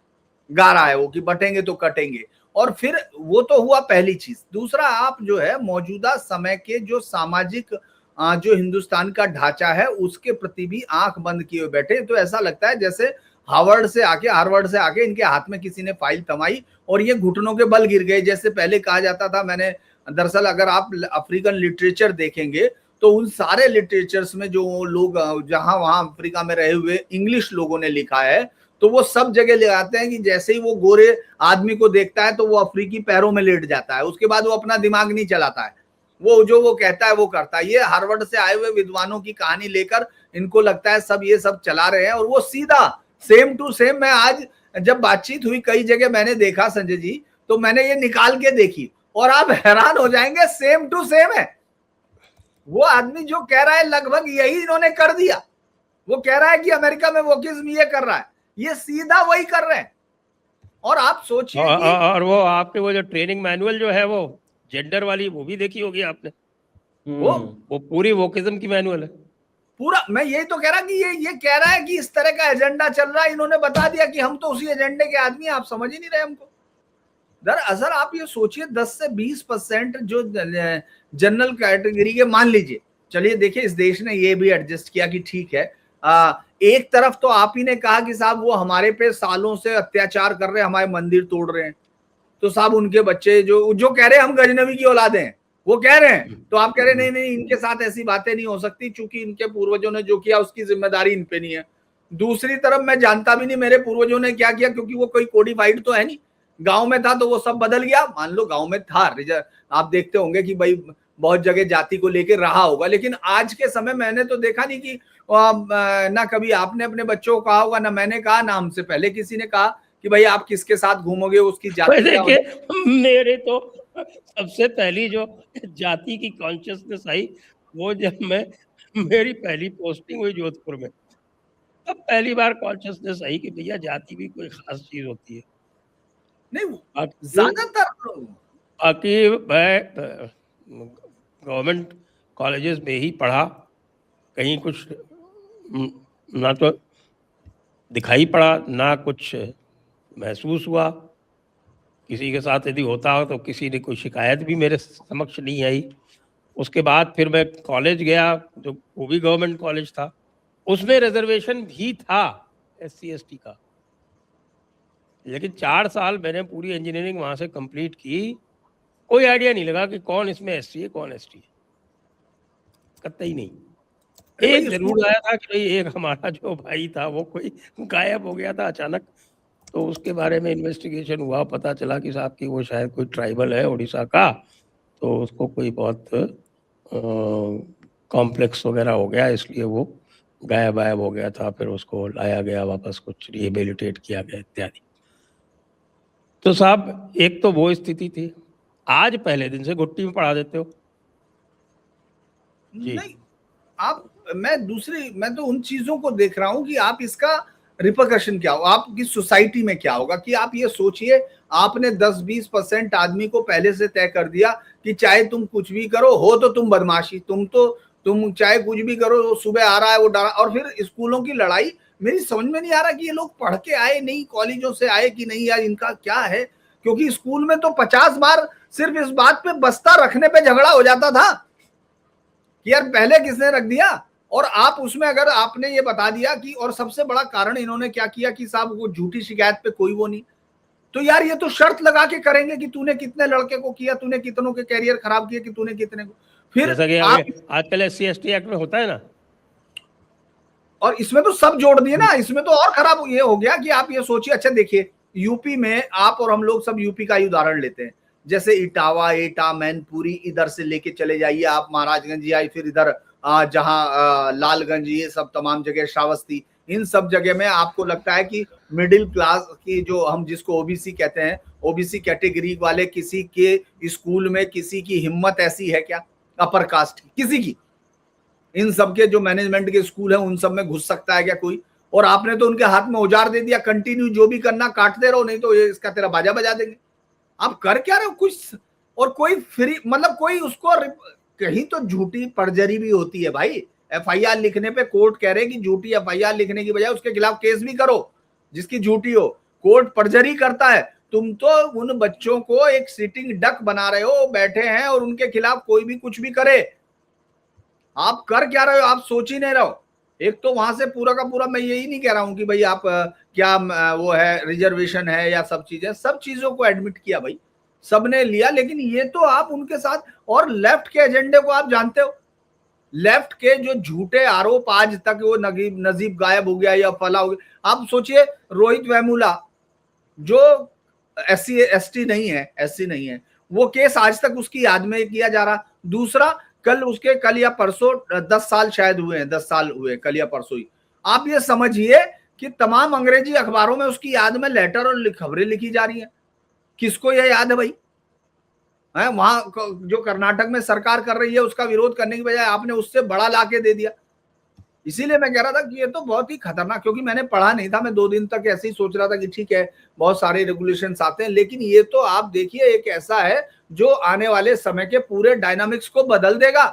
Speaker 3: गा रहा है वो कि बटेंगे तो कटेंगे। और फिर वो तो हुआ पहली चीज। दूसरा, आप जो है मौजूदा समय के जो सामाजिक जो हिंदुस्तान का ढांचा है उसके प्रति भी आंख बंद किए हुए बैठे। तो ऐसा लगता है जैसे हार्वर्ड से आके इनके हाथ में किसी ने फाइल थमाई और ये घुटनों के बल गिर गए। जैसे पहले कहा जाता था, मैंने दरअसल अगर आप अफ्रीकन लिटरेचर देखेंगे तो उन सारे लिटरेचर्स में जो लोग जहां वहां अफ्रीका में रहे हुए इंग्लिश लोगों ने लिखा है, तो वो सब जगह ले आते हैं कि जैसे ही वो गोरे आदमी को देखता है तो वो अफ्रीकी पैरों में लेट जाता है, उसके बाद वो अपना दिमाग नहीं चलाता है, वो जो वो कहता है वो करता है। ये हार्वर्ड से आए हुए विद्वानों की कहानी लेकर इनको लगता है सब ये सब चला रहे हैं, और वो सीधा सेम टू सेम। मैं आज जब बातचीत हुई कई जगह मैंने देखा संजय जी, तो मैंने ये निकाल के देखी और आप हैरान हो जाएंगे, सेम टू सेम है। वो आदमी जो कह रहा है लगभग यही इन्होंने कर दिया। वो कह रहा है कि अमेरिका में वोकिज्म ये कर रहा है, ये सीधा वही कर रहे हैं। और आप सोचिए
Speaker 1: और वो आपके वो जो ट्रेनिंग मैनुअल जो है वो जेंडर वाली, वो भी देखी होगी आपने, वो पूरी वोकिज्म की मैनुअल है
Speaker 3: पूरा। मैं यही तो कह रहा कि ये कह रहा है कि इस तरह का एजेंडा चल रहा है, इन्होंने बता दिया कि हम तो उसी एजेंडे के आदमी हैं, आप समझ ही नहीं रहे हमको। दरअसल आप ये सोचिए 10 से 20% जो जनरल कैटेगरी के, मान लीजिए, चलिए देखिए इस देश ने ये भी एडजस्ट किया कि ठीक है, एक तरफ तो आप ही ने कहा कि साहब वो हमारे पे सालों से अत्याचार कर रहे हैं, हमारे मंदिर तोड़ रहे हैं, तो साहब उनके बच्चे जो कह रहे हैं हम गजनबी की औलादे हैं, वो कह रहे हैं, तो आप कह रहे हैं नहीं इनके साथ ऐसी बातें नहीं हो सकती, चूंकि इनके पूर्वजों ने जो किया उसकी जिम्मेदारी इन पे नहीं है। दूसरी तरफ मैं जानता भी नहीं मेरे पूर्वजों ने क्या किया, क्योंकि वो कोई कोडिफाइड तो है नहीं। गांव में था तो वो सब बदल गया, मान लो गांव में था, आप देखते होंगे कि भाई बहुत जगह जाति को लेकर रहा होगा, लेकिन आज के समय मैंने तो देखा नहीं कि ना कभी आपने अपने बच्चों को कहा होगा, ना मैंने कहा, ना हमसे पहले किसी ने कहा कि भाई आप किसके साथ घूमोगे, उसकी जाति क्या होगी।
Speaker 1: मेरे तो सबसे पहली जो जाति की कॉन्शियसनेस आई वो जब मेरी पहली पोस्टिंग हुई जोधपुर में, तब पहली बार कॉन्शियसनेस आई कि भैया जाति भी कोई खास चीज होती है।
Speaker 3: नहीं, ज्यादातर
Speaker 1: बाकी मैं गवर्नमेंट कॉलेजेस में ही पढ़ा, कहीं कुछ ना तो दिखाई पड़ा ना कुछ महसूस हुआ। किसी के साथ यदि होता हो तो किसी ने कोई शिकायत भी मेरे समक्ष नहीं आई। उसके बाद फिर मैं कॉलेज गया, जो वो भी गवर्नमेंट कॉलेज था, उसमें रिजर्वेशन भी था SC ST का, लेकिन 4 साल मैंने पूरी इंजीनियरिंग वहाँ से कंप्लीट की, कोई आइडिया नहीं लगा कि कौन इसमें SC है कौन ST है, कतई नहीं। एक जरूर आया था कि भाई एक हमारा जो भाई था वो कोई गायब हो गया था अचानक, तो उसके बारे में इन्वेस्टिगेशन हुआ, पता चला कि साहब की वो शायद कोई ट्राइबल है उड़ीसा का, तो उसको कोई बहुत कॉम्प्लेक्स वगैरह हो गया, इसलिए वो गायब हो गया था। फिर उसको लाया गया वापस, कुछ रिहेबिलिटेट किया गया इत्यादि। तो साहब एक तो वो स्थिति थी। आज पहले दिन से घुट्टी में पढ़ा देते हो जी।
Speaker 3: नहीं, मैं तो उन चीजों को देख रहा हूं कि आप इसका रिपरकशन क्या हो, आपकी सोसाइटी में क्या होगा। कि आप ये सोचिए, आपने 10-20% आदमी को पहले से तय कर दिया कि चाहे तुम कुछ भी करो, हो तो तुम बदमाशी, तुम चाहे कुछ भी करो, वो सुबह आ रहा है वो डरा। और फिर स्कूलों की लड़ाई, मेरी समझ में नहीं आ रहा कि ये लोग पढ़ के आए नहीं, कॉलेजों से आए कि नहीं, यार इनका क्या है। क्योंकि स्कूल में तो 50 बार सिर्फ इस बात पे बस्ता रखने पे झगड़ा हो जाता था कि यार पहले किसने रख दिया। और आप उसमें अगर आपने ये बता दिया कि, और सबसे बड़ा कारण इन्होंने क्या किया कि साहब वो झूठी शिकायत पे कोई वो नहीं, तो यार ये तो शर्त लगा के करेंगे कि तूने कितने लड़के को किया, तूने कितनों के कैरियर खराब किए, कि तूने कितने को। फिर
Speaker 1: जैसा कि
Speaker 3: आप
Speaker 1: आजकल SC/ST एक्ट में होता है ना,
Speaker 3: और इसमें तो सब जोड़ दिए ना। इसमें तो और खराब ये हो गया कि आप ये सोचिए, अच्छा देखिए यूपी में आप और हम लोग सब यूपी का ही उदाहरण लेते हैं, जैसे इटावा, एटा, मैनपुरी, इधर से लेके चले जाइए आप महाराजगंज या फिर इधर जहां लालगंज, ये सब तमाम जगह, श्रावस्ती, इन सब जगह में आपको लगता है कि मिडिल क्लास की, जो हम जिसको ओबीसी कहते हैं, ओबीसी कैटेगरी वाले किसी के स्कूल में किसी की हिम्मत ऐसी है क्या, अपर कास्ट किसी की, इन सब के जो मैनेजमेंट के स्कूल हैं उन सब में घुस सकता है क्या कोई? और आपने तो उनके हाथ में औजार दे दिया, कंटिन्यू जो भी करना काटते रहो, नहीं तो ये इसका तेरा बाजा बजा देंगे। आप कर क्या रहे हो कुछ? और कोई फ्री, मतलब कोई उसको, कहीं तो झूठी परजरी भी होती है भाई। FIR लिखने पे कोर्ट कह रहे कि झूठी FIR लिखने की बजाय उसके खिलाफ केस भी करो जिसकी झूठी हो। कोर्ट परजरी करता है, तुम तो उन बच्चों को एक सिटिंग डक बना रहे हो, बैठे हैं और उनके खिलाफ कोई भी कुछ भी करे। आप कर क्या रहे हो? आप सोच ही नहीं रहे हो। एक तो वहां से पूरा का पूरा, मैं यही नहीं कह रहा हूं कि भाई आप क्या वो है रिजर्वेशन है या सब चीजें, सब चीजों को एडमिट किया भाई, सबने लिया, लेकिन ये तो आप उनके साथ, और लेफ्ट के एजेंडे को आप जानते हो, लेफ्ट के जो झूठे आरोप आज तक, वो नजीब गायब हो गया या फला हो गया। आप सोचिए रोहित वेमुला जो SC/ST नहीं है, SC नहीं है, वो केस आज तक उसकी याद में किया जा रहा। दूसरा, कल या परसों 10 साल शायद हुए हैं, 10 साल हुए कल या परसों ही। आप ये समझिए कि तमाम अंग्रेजी अखबारों में उसकी याद में लेटर और खबरें लिखी जा रही हैं। किसको यह याद है भाई? है वहां जो कर्नाटक में सरकार कर रही है उसका विरोध करने की बजाय आपने उससे बड़ा लाके दे दिया। इसीलिए मैं कह रहा था कि ये तो बहुत ही खतरनाक, क्योंकि मैंने पढ़ा नहीं था, मैं 2 दिन तक ऐसे ही सोच रहा था कि ठीक है बहुत सारे रेगुलेशंस आते हैं, लेकिन ये तो आप देखिए एक ऐसा है जो आने वाले समय के पूरे डायनामिक्स को बदल देगा।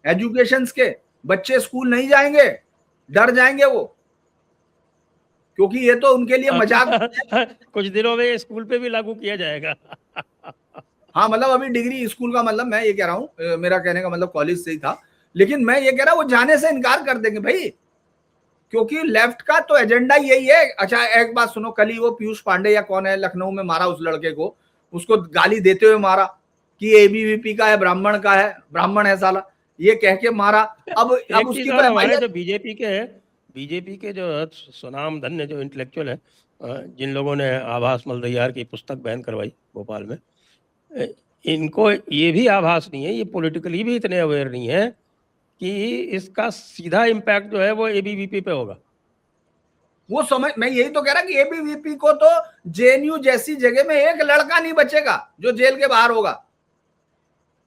Speaker 3: एजुकेशंस के बच्चे स्कूल नहीं जाएंगे, डर जाएंगे वो, क्योंकि ये तो उनके लिए मजाक।
Speaker 1: कुछ दिनों में स्कूल पे भी लागू किया जाएगा।
Speaker 3: हाँ, मतलब अभी डिग्री स्कूल का मतलब मैं ये कह रहा हूँ, मेरा कहने का मतलब कॉलेज से ही था, लेकिन मैं ये कह रहा हूँ वो जाने से इनकार कर देंगे भाई, क्योंकि लेफ्ट का तो एजेंडा यही है। अच्छा एक बात सुनो, कल ही वो पीयूष पांडे या कौन है लखनऊ में मारा उस लड़के को, उसको गाली देते हुए मारा कि ABVP का है, ब्राह्मण का है, ब्राह्मण है साला, ये कह के मारा। अब उसकी तो
Speaker 1: हमारे जो बीजेपी के जो सुनाम धन्य जो इंटेलेक्चुअल है, जिन लोगों ने आभास मल्लैयार की पुस्तक बैन करवाई भोपाल में, इनको ये भी आभास नहीं है, ये पॉलिटिकली भी इतने अवेयर नहीं है कि इसका सीधा इम्पैक्ट जो है वो ABVP पे होगा।
Speaker 3: वो समझ, मैं यही तो कह रहा कि ABVP को तो JNU जैसी जगह में एक लड़का नहीं बचेगा जो जेल के बाहर होगा,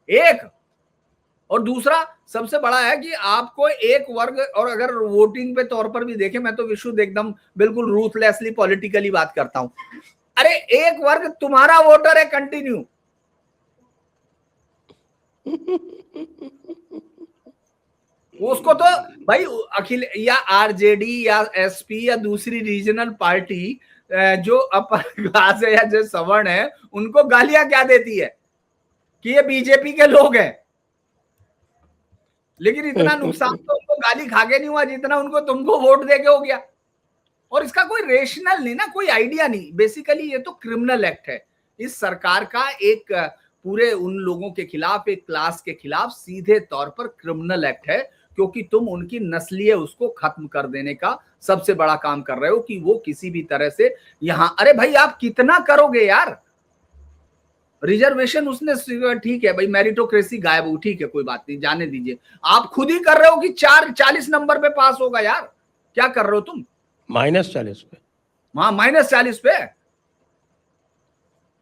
Speaker 3: एक। और दूसरा सबसे बड़ा है कि आपको एक वर्ग, और अगर वोटिंग पे तौर पर भी देखें, मैं तो विशुद्ध एकदम बिल्कुल रूथलेसली पॉलिटिकली बात करता हूं, अरे एक वर्ग तुम्हारा वोटर है कंटिन्यू, उसको तो भाई अखिल या RJD या SP या दूसरी रीजनल पार्टी जो अपर क्लास है या जो सवर्ण है, उनको गालियां क्या देती है कि ये बीजेपी के लोग हैं, लेकिन इतना नुकसान तो उनको गाली खा के नहीं हुआ जितना उनको तुमको वोट दे के हो गया। और इसका कोई रेशनल नहीं ना, कोई आइडिया नहीं, बेसिकली ये तो क्रिमिनल एक्ट है इस सरकार का, एक पूरे उन लोगों के खिलाफ, एक क्लास के खिलाफ सीधे तौर पर क्रिमिनल एक्ट है, क्योंकि तुम उनकी नस्लीय उसको खत्म कर देने का सबसे बड़ा काम कर रहे हो कि वो किसी भी तरह से यहां, अरे भाई आप कितना करोगे यार, रिजर्वेशन उसने, ठीक है भाई मेरिटोक्रेसी गायब हो, ठीक है कोई बात नहीं, जाने दीजिए, आप खुद ही कर रहे हो कि 40 नंबर पे पास होगा यार, क्या कर रहे हो तुम?
Speaker 1: -40 पे,
Speaker 3: वहां -40 पे,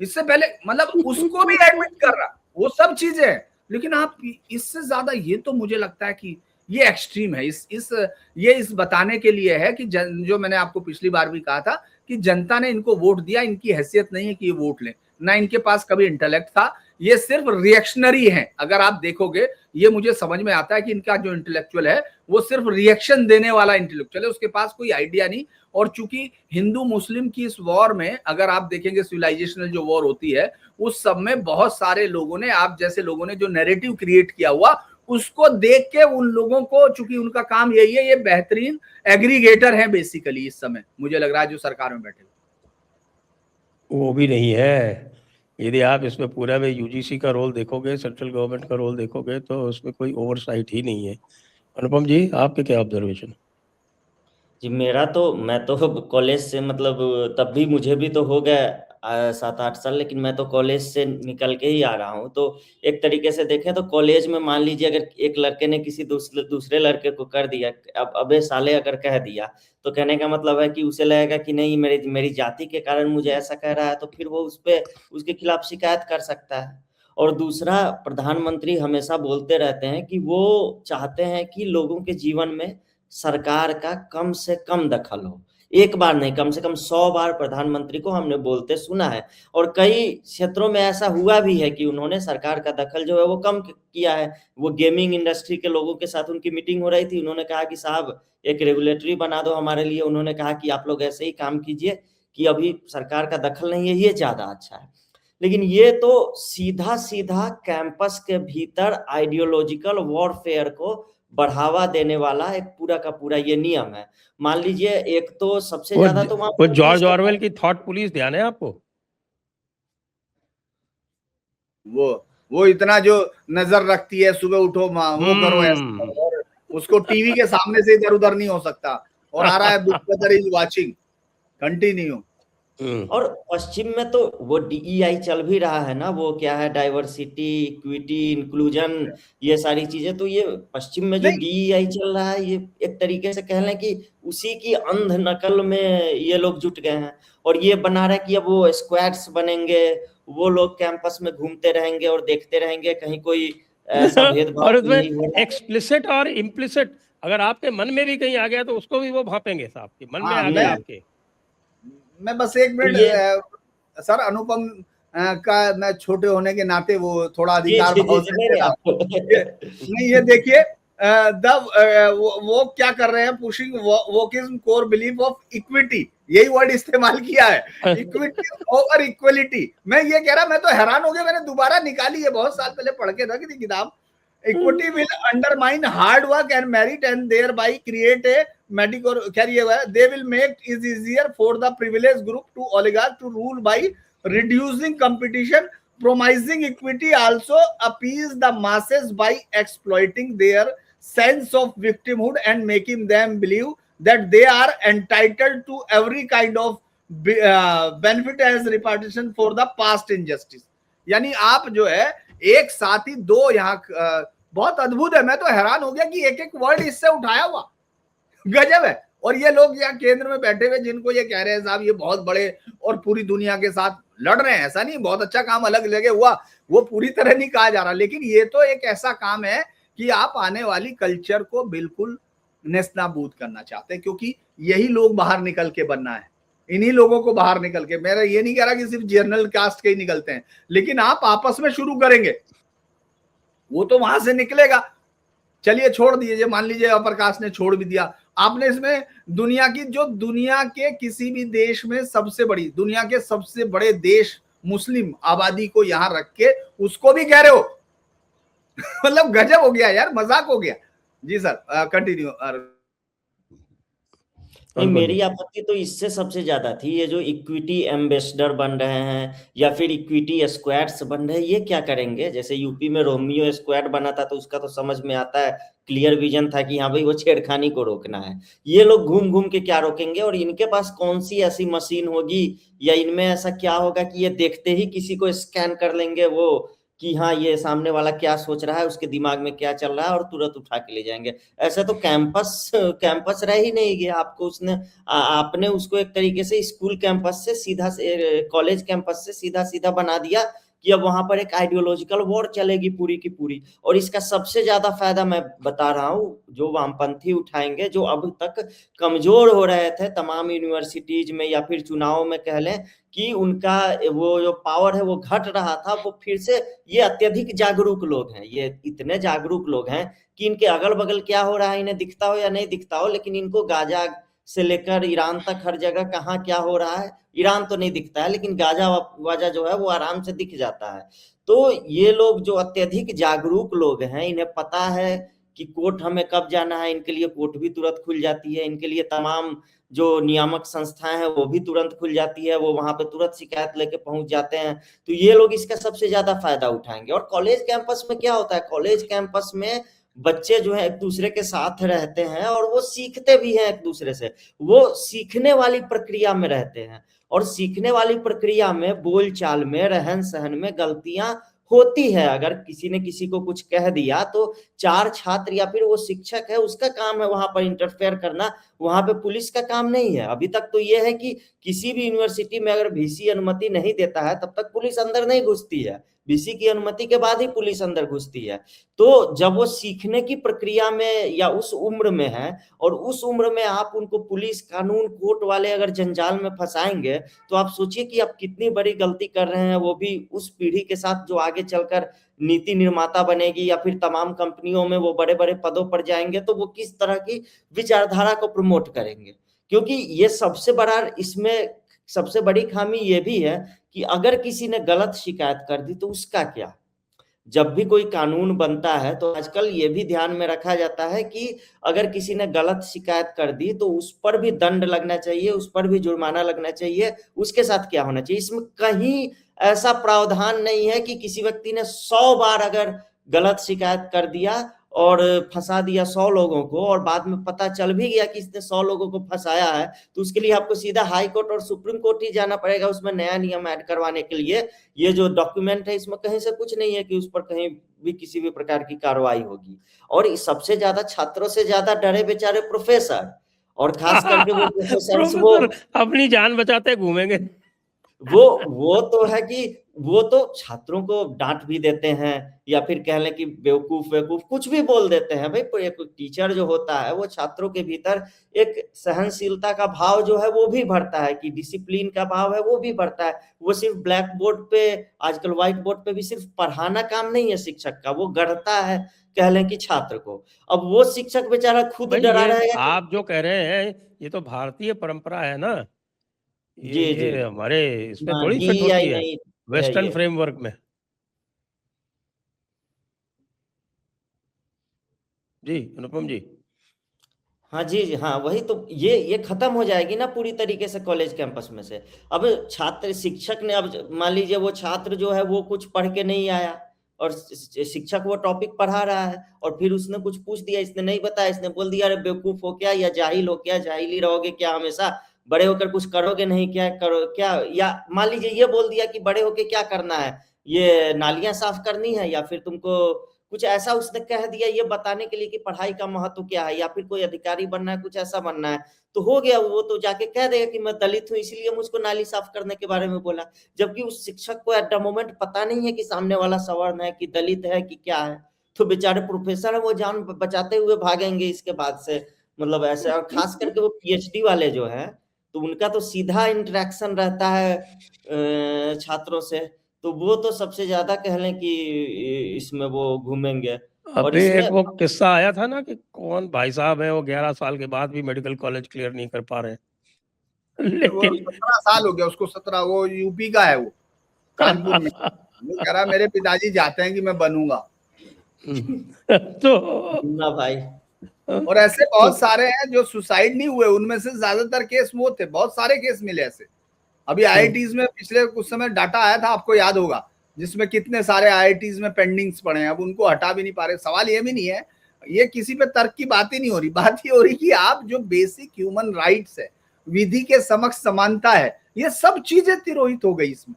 Speaker 3: इससे पहले मतलब उसको भी एडमिट कर रहा, वो सब चीजें, लेकिन आप इससे ज्यादा, ये तो मुझे लगता है कि ये एक्सट्रीम है, ये इस बताने के लिए है कि जो मैंने आपको पिछली बार भी कहा था कि जनता ने इनको वोट दिया, इनकी हैसियत नहीं है कि ये वोट लें, ना इनके पास कभी इंटेलेक्ट था, ये सिर्फ रिएक्शनरी है। अगर आप देखोगे, ये मुझे समझ में आता है कि इनका जो इंटेलेक्चुअल है वो सिर्फ रिएक्शन देने वाला इंटेलेक्चुअल है, उसके पास कोई आइडिया नहीं। और चूंकि हिंदू मुस्लिम की इस वॉर में अगर आप देखेंगे सिविलाइजेशनल जो वॉर होती है उस सब में बहुत सारे लोगों ने, आप जैसे लोगों ने जो नैरेटिव क्रिएट किया हुआ उसको देख के उन लोगों को, चूंकि उनका काम यही है, ये बेहतरीन एग्रीगेटर है बेसिकली इस समय मुझे लग रहा है जो सरकार में बैठे।
Speaker 1: वो भी नहीं है। यदि आप इसमें पूरा में यूजीसी का रोल देखोगे, सेंट्रल गवर्नमेंट का रोल देखोगे, तो उसमें कोई ओवरसाइट ही नहीं है। अनुपम जी, आपके क्या ऑब्जर्वेशन?
Speaker 2: जी मैं तो कॉलेज से मतलब तब भी मुझे भी तो हो गया 7-8 साल, लेकिन मैं तो कॉलेज से निकल के ही आ रहा हूँ। तो एक तरीके से देखें तो कॉलेज में मान लीजिए अगर एक लड़के ने किसी दूसरे लड़के को कर दिया, अब अबे साले अगर कह दिया, तो कहने का मतलब है कि उसे लगेगा कि नहीं मेरी जाति के कारण मुझे ऐसा कह रहा है, तो फिर वो उसके खिलाफ शिकायत कर सकता है। और दूसरा, प्रधानमंत्री हमेशा बोलते रहते हैं कि वो चाहते हैं कि लोगों के जीवन में सरकार का कम से कम दखल हो। एक बार नहीं, कम से कम 100 बार प्रधानमंत्री को हमने बोलते सुना है। और कई क्षेत्रों में ऐसा हुआ भी है कि उन्होंने सरकार का दखल जो है वो कम किया है। वो गेमिंग इंडस्ट्री के लोगों के साथ उनकी मीटिंग हो रही थी, उन्होंने कहा कि साहब एक रेगुलेटरी बना दो हमारे लिए। उन्होंने कहा कि आप लोग ऐसे ही काम कीजिए कि अभी सरकार का दखल नहीं है, ये ज्यादा अच्छा है। लेकिन ये तो सीधा सीधा कैंपस के भीतर आइडियोलॉजिकल वॉरफेयर को बढ़ावा देने वाला एक पूरा का पूरा ये नियम है। मान लीजिए, एक तो सबसे ज्यादा तो वहां
Speaker 1: वो जॉर्ज ऑरवेल की थॉट पुलिस ध्यान है आपको?
Speaker 3: वो इतना जो नजर रखती है, सुबह उठो माँ वो करो ऐसा, और उसको टीवी के सामने से इधर उधर नहीं हो सकता, और आ रहा है book weather is watching continue.
Speaker 2: और पश्चिम में तो वो DEI चल भी रहा है ना, वो क्या है, डाइवर्सिटी, इक्विटी, इंक्लूजन, ये सारी चीजें। तो ये पश्चिम में जो DEI चल रहा है, ये एक तरीके से कह लें कि उसी की अंध नकल में ये लोग जुट गए हैं। और ये बना रहे कि अब वो स्क्वाड्स बनेंगे, वो लोग कैंपस में घूमते रहेंगे और देखते रहेंगे कहीं कोई ऐसा भेदभाव
Speaker 1: और
Speaker 2: नहीं
Speaker 1: उसमें
Speaker 2: हो रहा।
Speaker 1: एक्सप्लिसिट और इम्प्लिसिट, अगर आपके मन में भी कहीं आ गया तो उसको भी वो भापेंगे साहब, के मन में आ गया आपके।
Speaker 3: मैं बस एक मिनट सर, अनुपम का मैं छोटे होने के नाते वो थोड़ा अधिकार भाव से नहीं, ये देखिए वो क्या कर रहे हैं, pushing wokeism core belief of equity, यही वर्ड इस्तेमाल किया है, इक्विटी ओवर इक्वलिटी। मैं ये कह रहा, मैं तो हैरान हो गया, मैंने दोबारा निकाली है, बहुत साल पहले पढ़ के रखी थी किताब। Equity will undermine hard work and merit and thereby create a medical career, they will make it easier for the privileged group to oligarch to rule by reducing competition. Promising equity also appease the masses by exploiting their sense of victimhood and making them believe that they are entitled to every kind of benefit as reparation for the past injustice. यानी आप जो है एक साथ ही दो यहाँ बहुत अद्भुत है, मैं तो हैरान हो गया कि एक एक वर्ड इससे उठाया हुआ, गजब है। और ये लोग यहाँ केंद्र में बैठे हुए जिनको ये कह रहे हैं साहब ये बहुत बड़े और पूरी दुनिया के साथ लड़ रहे हैं, ऐसा नहीं, बहुत अच्छा काम अलग जगह हुआ, वो पूरी तरह नहीं कहा जा रहा, लेकिन ये तो एक ऐसा काम है कि आप आने वाली कल्चर को बिल्कुल नेस्तनाबूद करना चाहते हैं, क्योंकि यही लोग बाहर निकल के बनना है, इन्हीं लोगों को बाहर निकल के। मेरा ये नहीं कह रहा कि सिर्फ जनरल कास्ट के ही निकलते हैं, लेकिन आप आपस में शुरू करेंगे वो तो वहां से निकलेगा। चलिए छोड़ दीजिए, मान लीजिए अपर कास्ट ने छोड़ भी दिया, आपने इसमें दुनिया की, जो दुनिया के किसी भी देश में सबसे बड़ी, दुनिया के सबसे बड़े देश मुस्लिम आबादी को यहां रख के उसको भी कह रहे हो मतलब गजब हो गया यार, मजाक हो गया। जी सर कंटिन्यू।
Speaker 2: नहीं, मेरी आपत्ति तो इससे सबसे ज्यादा थी, ये जो इक्विटी एम्बेसडर बन रहे हैं या फिर इक्विटी स्क्वाड्स बन रहे हैं, ये क्या करेंगे। जैसे यूपी में रोमियो स्क्वाड बना था, तो उसका तो समझ में आता है, क्लियर विजन था कि हाँ भाई वो छेड़खानी को रोकना है। ये लोग घूम घूम के क्या रोकेंगे, और इनके पास कौन सी ऐसी मशीन होगी या इनमें ऐसा क्या होगा कि ये देखते ही किसी को स्कैन कर लेंगे वो, कि हाँ ये सामने वाला क्या सोच रहा है, उसके दिमाग में क्या चल रहा है, और तुरंत उठा के ले जाएंगे। ऐसा तो कैंपस रह ही नहीं गया। आपको आपने उसको एक तरीके से स्कूल कैंपस से सीधा, कॉलेज कैंपस से सीधा सीधा बना दिया कि अब वहां पर एक आइडियोलॉजिकल वॉर चलेगी पूरी की पूरी। और इसका सबसे ज्यादा फायदा मैं बता रहा हूँ जो वामपंथी उठाएंगे, जो अब तक कमजोर हो रहे थे तमाम यूनिवर्सिटीज में या फिर चुनाव में कह लें कि उनका वो जो पावर है वो घट रहा था, वो फिर से, ये अत्यधिक जागरूक लोग हैं, ये इतने जागरूक लोग हैं कि इनके अगल बगल क्या हो रहा है इन्हें दिखता हो या नहीं दिखता हो, लेकिन इनको गाजा से लेकर ईरान तक हर जगह कहाँ क्या हो रहा है, ईरान तो नहीं दिखता है लेकिन गाजा वाजा जो है वो आराम से दिख जाता है। तो ये लोग जो अत्यधिक जागरूक लोग हैं, इन्हें पता है कि कोर्ट हमें कब जाना है, इनके लिए कोर्ट भी तुरंत खुल जाती है, इनके लिए तमाम जो नियामक संस्थाएं हैं वो भी तुरंत खुल जाती है, वो वहां पे तुरंत शिकायत लेके पहुंच जाते हैं। तो ये लोग इसका सबसे ज्यादा फायदा उठाएंगे। और कॉलेज कैंपस में क्या होता है, कॉलेज कैंपस में बच्चे जो है एक दूसरे के साथ रहते हैं और वो सीखते भी हैं एक दूसरे से, वो सीखने वाली प्रक्रिया में रहते हैं। और सीखने वाली प्रक्रिया में बोलचाल में रहन सहन में गलतियां होती है, अगर किसी ने किसी को कुछ कह दिया तो चार छात्र या फिर वो शिक्षक है उसका काम है वहां पर इंटरफेयर करना, वहां पे पुलिस का काम नहीं है। अभी तक तो ये है कि किसी भी यूनिवर्सिटी में अगर वीसी अनुमति नहीं देता है तब तक पुलिस अंदर नहीं घुसती है, वीसी की अनुमति के बाद ही पुलिस अंदर घुसती है। तो जब वो सीखने की प्रक्रिया में या उस उम्र में है और उस उम्र में आप उनको पुलिस कानून कोर्ट वाले अगर जंजाल में फंसाएंगे तो आप सोचिए कि आप कितनी बड़ी गलती कर रहे हैं, वो भी उस पीढ़ी के साथ जो आगे चलकर नीति निर्माता बनेगी या फिर तमाम कंपनियों में वो बड़े बड़े पदों पर जाएंगे, तो वो किस तरह की विचारधारा को प्रमोट करेंगे। क्योंकि ये सबसे बड़ा, इसमें सबसे बड़ी खामी ये भी है कि अगर किसी ने गलत शिकायत कर दी तो उसका क्या। जब भी कोई कानून बनता है तो आजकल ये भी ध्यान में रखा जाता है कि अगर किसी ने गलत शिकायत कर दी तो उस पर भी दंड लगना चाहिए, उस पर भी जुर्माना लगना चाहिए, उसके साथ क्या होना चाहिए। इसमें कहीं ऐसा प्रावधान नहीं है कि किसी व्यक्ति ने 100 बार अगर गलत शिकायत कर दिया और फंसा दिया 100 लोगों को और बाद में पता चल भी गया कि इसने 100 लोगों को फंसाया है, तो उसके लिए आपको सीधा हाई कोर्ट और सुप्रीम कोर्ट ही जाना पड़ेगा उसमें नया नियम ऐड करवाने के लिए। ये जो डॉक्यूमेंट है इसमें कहीं से कुछ नहीं है कि उस पर कहीं भी किसी भी प्रकार की कार्रवाई होगी। और सबसे ज्यादा छात्रों से ज्यादा डरे बेचारे प्रोफेसर, और खास करके वो प्रोफेसर वो
Speaker 1: अपनी जान बचाते घूमेंगे।
Speaker 2: वो तो है कि वो तो छात्रों को डांट भी देते हैं या फिर कह लें कि बेवकूफ वेवकूफ कुछ भी बोल देते हैं। भाई एक टीचर जो होता है वो छात्रों के भीतर एक सहनशीलता का भाव जो है वो भी भरता है, कि डिसिप्लिन का भाव है वो भी भरता है। वो सिर्फ ब्लैक बोर्ड पे, आजकल व्हाइट बोर्ड पे भी सिर्फ पढ़ाना काम नहीं है शिक्षक का, वो गढ़ता है कह लें कि छात्र को। अब वो शिक्षक बेचारा खुद डरा रहेगा।
Speaker 1: आप जो कह रहे हैं ये तो भारतीय परंपरा है ना, ये हमारे इसमें थोड़ी फिट होती है, वेस्टर्न फ्रेमवर्क में। जी अनुपम जी।
Speaker 2: हाँ जी हाँ, वही तो, ये खत्म हो जाएगी ना पूरी तरीके से कॉलेज कैंपस में से। अब छात्र शिक्षक ने, अब मान लीजिए वो छात्र जो है वो कुछ पढ़ के नहीं आया और शिक्षक वो टॉपिक पढ़ा रहा है और फिर उसने कुछ पूछ दिया, इसने नहीं बताया, इसने बोल दिया अरे बेवकूफ हो क्या या जाहिल हो क्या, जाहिल ही रहोगे क्या हमेशा, बड़े होकर कुछ करोगे नहीं क्या, करो क्या। या मान लीजिए ये बोल दिया कि बड़े होकर क्या करना है, ये नालियां साफ करनी है, या फिर तुमको कुछ ऐसा उसने कह दिया ये बताने के लिए कि पढ़ाई का महत्व क्या है, या फिर कोई अधिकारी बनना है, कुछ ऐसा बनना है, तो हो गया। वो तो जाके कह देगा कि मैं दलित हूं इसलिए मुझको नाली साफ करने के बारे में बोला, जबकि उस शिक्षक को एट द मोमेंट पता नहीं है कि सामने वाला सवर्ण है कि दलित है कि क्या है। तो बेचारे प्रोफेसर है वो जान बचाते हुए भागेंगे इसके बाद से, मतलब ऐसे। और खास करके वो पीएचडी वाले जो है तो उनका तो सीधा इंटरेक्शन रहता है छात्रों से, तो वो तो सबसे ज्यादा कह लें कि इसमें वो घूमेंगे। और
Speaker 1: अभी
Speaker 2: इसमें
Speaker 1: एक वो किस्सा आया था ना कि कौन भाई साहब है वो 11 साल के बाद भी मेडिकल कॉलेज क्लियर नहीं कर पा रहे।
Speaker 3: वो 17 साल हो गया उसको, 17, वो यूपी का है, वो कानपुर में। वो कह रहा मेरे पिताजी चाहते हैं कि मैं बनूंगा।
Speaker 1: तो
Speaker 2: ना भाई,
Speaker 3: और ऐसे बहुत सारे हैं जो सुसाइड नहीं हुए, उनमें से ज्यादातर केस वो थे, बहुत सारे केस मिले ऐसे। अभी आईआईटीज में पिछले कुछ समय डाटा आया था, आपको याद होगा, जिसमें कितने सारे आईआईटीज में पेंडिंग्स पड़े हैं, अब उनको हटा भी नहीं पा रहे। सवाल ये भी नहीं है, ये किसी पे तर्क की बात ही नहीं हो रही, बात ही हो रही कि आप जो बेसिक ह्यूमन राइट्स है, विधि के समक्ष समानता है, ये सब चीजें तिरोहित हो गई इसमें।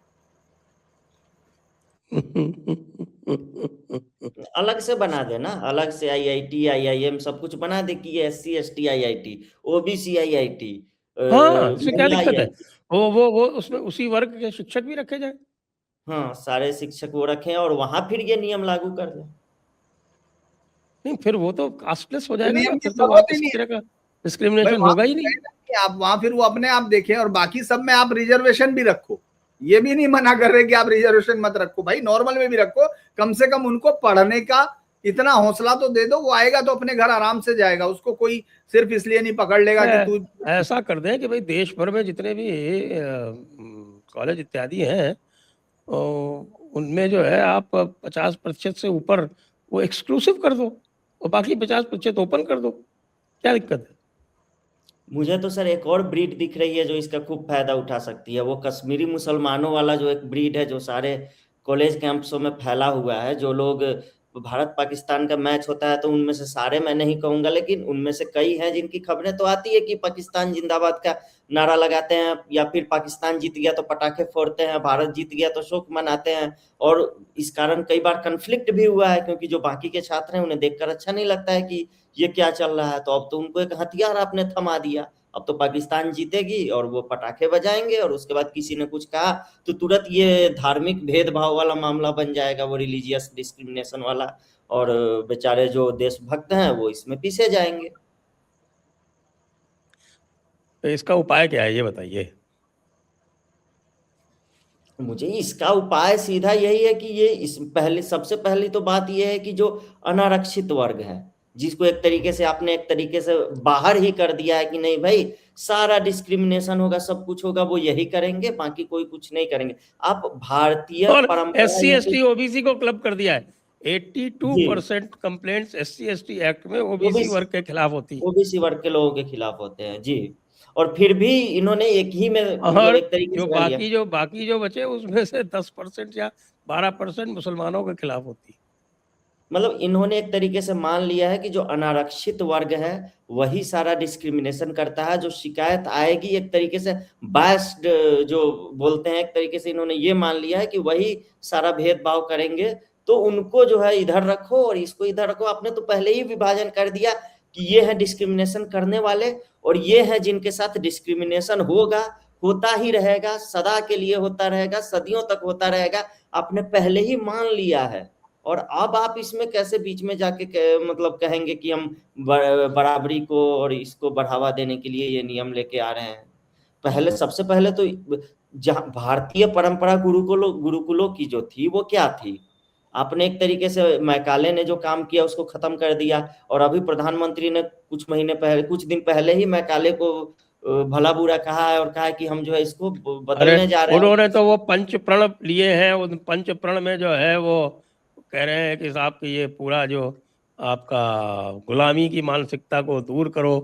Speaker 2: अलग से बना देना, अलग से आईआईटी आईआईएम सब कुछ बना दे कि ये SC ST IIT, OBC IIT,
Speaker 1: हाँ, इसमें क्या दिक्कत है? वो उसमें उसी वर्ग के शिक्षक भी रखे जाए।
Speaker 2: हाँ, सारे शिक्षक वो रखें और वहां फिर ये नियम लागू कर दें।
Speaker 1: नहीं, फिर वो तो कास्टलेस हो
Speaker 3: तो
Speaker 1: जाएगा ना,
Speaker 3: नियम की
Speaker 1: फिर तो वहाँ
Speaker 3: जरूरत ही
Speaker 1: किसी
Speaker 3: नहीं है
Speaker 1: तरह का
Speaker 3: भाई,
Speaker 1: डिस्क्रिमिनेशन
Speaker 3: वहां
Speaker 1: होगा ही नहीं।
Speaker 3: आप वहां फिर वो अपने आप देखें, और बाकी सब में आप रिजर्वेशन भी रखो, ये भी नहीं मना कर रहे कि आप रिजर्वेशन मत रखो भाई, नॉर्मल में भी रखो, कम से कम उनको पढ़ने का इतना हौसला तो दे दो, वो आएगा तो अपने घर आराम से जाएगा, उसको कोई सिर्फ इसलिए नहीं पकड़ लेगा कि तू।
Speaker 1: ऐसा कर दें कि भाई देश भर में जितने भी कॉलेज इत्यादि हैं, उनमें जो है आप 50% से ऊपर वो एक्सक्लूसिव कर दो और बाकी 50% ओपन कर दो, क्या दिक्कत है?
Speaker 2: मुझे तो सर एक और ब्रीड दिख रही है जो इसका खूब फायदा उठा सकती है, वो कश्मीरी मुसलमानों वाला जो एक ब्रीड है, जो सारे कॉलेज कैंपसों में फैला हुआ है। जो लोग भारत पाकिस्तान का मैच होता है तो उनमें से सारे मैं नहीं कहूंगा, लेकिन उनमें से कई हैं जिनकी खबरें तो आती है कि पाकिस्तान जिंदाबाद का नारा लगाते हैं, या फिर पाकिस्तान जीत गया तो पटाखे फोड़ते हैं, भारत जीत गया तो शोक मनाते हैं। और इस कारण कई बार कन्फ्लिक्ट भी हुआ है, क्योंकि जो बाकी के छात्र हैं उन्हें देखकर अच्छा नहीं लगता है कि ये क्या चल रहा है। तो अब तो उनको एक हथियार आपने थमा दिया, अब तो पाकिस्तान जीतेगी और वो पटाखे बजाएंगे, और उसके बाद किसी ने कुछ कहा तो तुरंत ये धार्मिक भेदभाव वाला मामला बन जाएगा, वो रिलीजियस डिस्क्रिमिनेशन वाला, और बेचारे जो देशभक्त हैं वो इसमें पीछे जाएंगे।
Speaker 1: तो इसका उपाय क्या है, ये बताइए।
Speaker 2: मुझे इसका उपाय सीधा यही है कि ये इस पहले सबसे पहली तो बात ये है कि जो अनारक्षित वर्ग है, जिसको एक तरीके से आपने एक तरीके से बाहर ही कर दिया है कि नहीं भाई सारा डिस्क्रिमिनेशन होगा, सब कुछ होगा, वो यही करेंगे, बाकी कोई कुछ नहीं करेंगे। आप भारतीय
Speaker 1: और
Speaker 2: परंपरा
Speaker 1: SC
Speaker 2: ये
Speaker 1: ST OBC को क्लब कर दिया है। 82% कंप्लेंट्स SC ST एक्ट में OBC वर्ग के खिलाफ होती है।
Speaker 2: ओबीसी वर्ग के लोगों के खिलाफ होते हैं जी। और फिर भी इन्होंने एक ही में मतलब
Speaker 1: और
Speaker 2: एक तरीके
Speaker 1: जो
Speaker 2: से कर लिया।
Speaker 1: बाकी जो बचे उसमें से 10% या 12% मुसलमानों के खिलाफ होती है।
Speaker 2: मतलब इन्होंने एक तरीके से मान लिया है कि जो अनारक्षित वर्ग है वही सारा डिस्क्रिमिनेशन करता है, जो शिकायत आएगी एक तरीके से बायस्ड जो बोलते हैं, एक तरीके से इन्होंने ये मान लिया है कि वही सारा भेदभाव करेंगे। तो उनको जो है इधर रखो और इसको इधर रखो। आपने तो पहले ही विभाजन कर दिया कि ये है डिस्क्रिमिनेशन करने वाले और ये है जिनके साथ डिस्क्रिमिनेशन होगा, होता ही रहेगा, सदा के लिए होता रहेगा, सदियों तक होता रहेगा। आपने पहले ही मान लिया है, और अब आप इसमें कैसे बीच में जाके मतलब कहेंगे कि हम बराबरी को और इसको बढ़ावा देने के लिए ये नियम लेके आ रहे हैं। पहले सबसे पहले तो जहाँ भारतीय परंपरा गुरुकुलों की जो थी वो क्या थी, आपने एक तरीके से मैकाले ने जो काम किया उसको खत्म कर दिया। और अभी प्रधानमंत्री ने कुछ दिन पहले ही मैकाले को भला बुरा कहा है और कहा है कि हम जो है इसको
Speaker 1: अरे
Speaker 2: बदलने जा रहे हैं।
Speaker 1: उन्होंने तो वो पंच प्रण लिए हैं, उन पंच प्रण में जो है वो कह रहे हैं कि साहब कि ये पूरा जो आपका गुलामी की मानसिकता को दूर करो।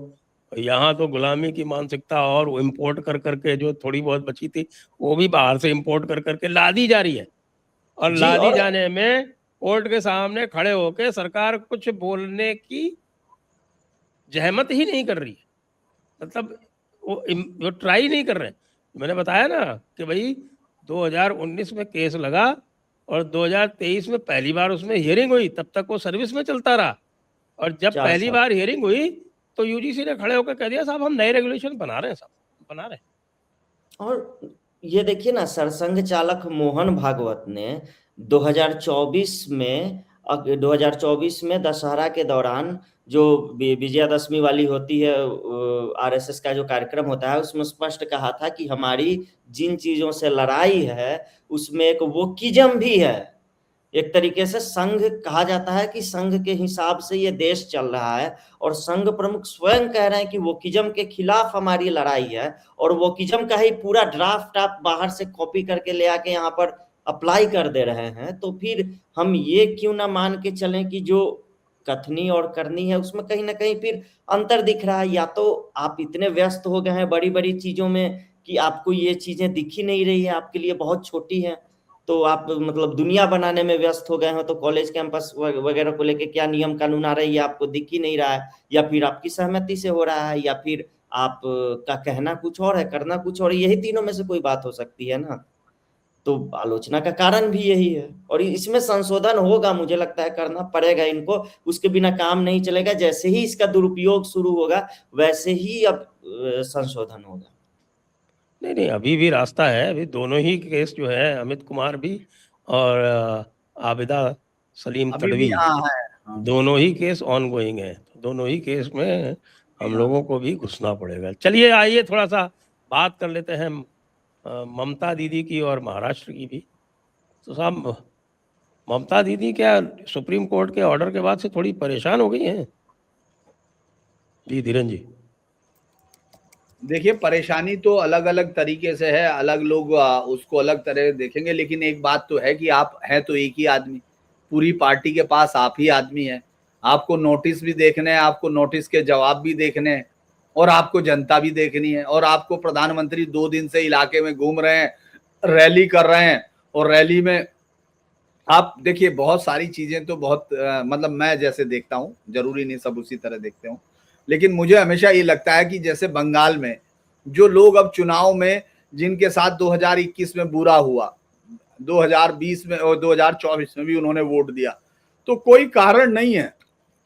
Speaker 1: यहाँ तो गुलामी की मानसिकता और इम्पोर्ट कर करके जो थोड़ी बहुत बची थी वो भी बाहर से इम्पोर्ट कर करके लादी जा रही है। और
Speaker 2: जी।
Speaker 1: लादी
Speaker 2: और
Speaker 1: जाने में कोर्ट के सामने खड़े होके सरकार कुछ बोलने की जहमत ही नहीं कर रही है। मतलब वो ट्राई नहीं कर रहे हैं। मैंने बताया ना कि भाई 2019 में केस लगा और 2023 में पहली बार उसमें हियरिंग हुई, तब तक वो सर्विस में चलता रहा। और जब
Speaker 2: 4
Speaker 1: पहली
Speaker 2: साल
Speaker 1: बार हियरिंग हुई तो यूजीसी ने खड़े होकर कह दिया साहब हम नए रेगुलेशन बना रहे हैं, साहब बना रहे हैं।
Speaker 2: और ये देखिए ना, सरसंघ चालक मोहन भागवत ने 2024 में दशहरा के दौरान जो विजयादशमी वाली होती है, आरएसएस का जो कार्यक्रम होता है, उसमें स्पष्ट कहा था कि हमारी जिन चीजों से लड़ाई है उसमें एक वोकिज्म भी है। एक तरीके से संघ कहा जाता है कि संघ के हिसाब से ये देश चल रहा है, और संघ प्रमुख स्वयं कह रहे हैं कि वोकिज्म के खिलाफ हमारी लड़ाई है, और वोकिज्म का ही पूरा ड्राफ्ट आप बाहर से कॉपी करके ले आके यहाँ पर अप्लाई कर दे रहे हैं। तो फिर हम ये क्यों ना मान के चलें कि जो कथनी और करनी है उसमें कहीं ना कहीं फिर अंतर दिख रहा है। या तो आप इतने व्यस्त हो गए हैं बड़ी बड़ी चीजों में कि आपको ये चीजें दिख ही नहीं रही है, आपके लिए बहुत छोटी है, तो आप मतलब दुनिया बनाने में व्यस्त हो गए हो, तो कॉलेज कैंपस वगैरह को लेके क्या नियम कानून आ रही है आपको दिख ही नहीं रहा है, या फिर आपकी सहमति से हो रहा है, या फिर आप का कहना कुछ और है करना कुछ और, यही तीनों में से कोई बात हो सकती है ना। तो आलोचना का कारण भी यही है, और इसमें संशोधन होगा, मुझे लगता है करना पड़ेगा इनको, उसके बिना काम नहीं चलेगा। जैसे ही इसका दुरुपयोग शुरू होगा वैसे ही अब संशोधन होगा।
Speaker 1: नहीं नहीं, अभी भी रास्ता है। अभी दोनों ही केस जो है, अमित कुमार भी और आबिदा सलीम
Speaker 3: अभी भी
Speaker 1: तडवी,
Speaker 3: हाँ है। हाँ।
Speaker 1: दोनों ही केस ऑन गोइंग है। दोनों ही केस में हम
Speaker 3: हाँ।
Speaker 1: लोगों को भी घुसना पड़ेगा। चलिए आइए थोड़ा सा बात कर लेते हैं ममता दीदी की और महाराष्ट्र की भी। तो साहब, ममता दीदी क्या सुप्रीम कोर्ट के ऑर्डर के बाद से थोड़ी परेशान हो गई हैं? जी धीरेन जी।
Speaker 3: देखिए, परेशानी तो अलग अलग तरीके से है, अलग लोग उसको अलग तरह देखेंगे, लेकिन एक बात तो है कि आप हैं तो एक ही आदमी, पूरी पार्टी के पास आप ही आदमी हैं। आपको नोटिस भी देखने हैं, आपको नोटिस के जवाब भी देखने हैं, और आपको जनता भी देखनी है। और आपको प्रधानमंत्री 2 दिन से इलाके में घूम रहे हैं, रैली कर रहे हैं, और रैली में आप देखिए बहुत सारी चीजें तो बहुत मतलब मैं जैसे देखता हूँ, जरूरी नहीं सब उसी तरह देखते हूँ, लेकिन मुझे हमेशा ये लगता है कि जैसे बंगाल में जो लोग अब चुनाव में जिनके साथ 2021 में बुरा हुआ, 2020 में और 2024 में भी उन्होंने वोट दिया, तो कोई कारण नहीं है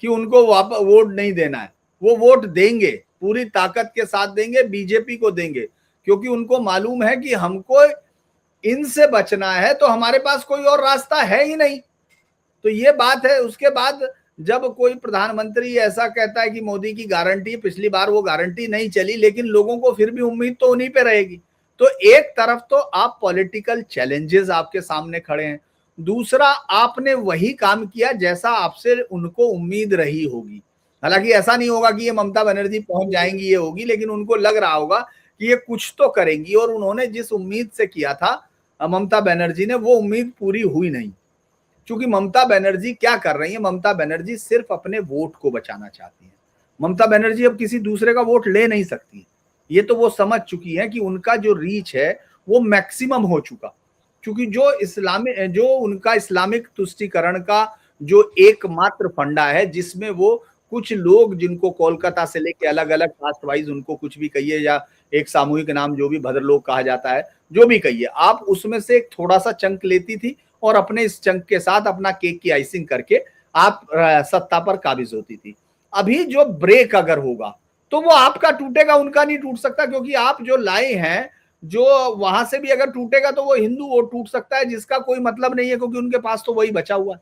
Speaker 3: कि उनको वापस वोट नहीं देना है। वो वोट देंगे, पूरी ताकत के साथ देंगे, बीजेपी को देंगे, क्योंकि उनको मालूम है कि हमको इनसे बचना है, तो हमारे पास कोई और रास्ता है ही नहीं। तो ये बात है। उसके बाद जब कोई प्रधानमंत्री ऐसा कहता है कि मोदी की गारंटी, पिछली बार वो गारंटी नहीं चली, लेकिन लोगों को फिर भी उम्मीद तो उन्हीं पे रहेगी। तो एक तरफ तो आप पॉलिटिकल चैलेंजेस आपके सामने खड़े हैं, दूसरा आपने वही काम किया जैसा आपसे उनको उम्मीद रही होगी। हालांकि ऐसा नहीं होगा कि ये ममता बनर्जी पहुंच जाएंगी ये होगी, लेकिन उनको लग रहा होगा कि ये कुछ तो करेंगी, और उन्होंने जिस उम्मीद से किया था ममता बनर्जी ने, वो उम्मीद पूरी हुई नहीं। क्योंकि ममता बनर्जी क्या कर रही है, ममता बनर्जी सिर्फ अपने वोट को बचाना चाहती है। ममता बनर्जी अब किसी दूसरे का वोट ले नहीं सकती। ये तो वो समझ चुकी है कि उनका जो रीच है वो मैक्सिमम हो चुका। क्योंकि जो उनका इस्लामिक तुष्टीकरण का जो एकमात्र फंडा है, जिसमें वो कुछ लोग जिनको कोलकाता से लेके अलग अलग कास्ट वाइज उनको कुछ भी कहिए, या एक सामूहिक नाम जो भी भद्र लोग कहा जाता है, जो भी कहिए आप, उसमें से एक थोड़ा सा चंक लेती थी, और अपने इस चंक के साथ अपना केक की आइसिंग करके आप सत्ता पर काबिज होती थी। अभी जो ब्रेक अगर होगा तो वो आपका टूटेगा, उनका नहीं टूट सकता, क्योंकि आप जो लाए हैं, जो वहां से भी अगर टूटेगा तो वो हिंदू वोट टूट सकता है, जिसका कोई मतलब नहीं है, क्योंकि उनके पास तो वही बचा हुआ है,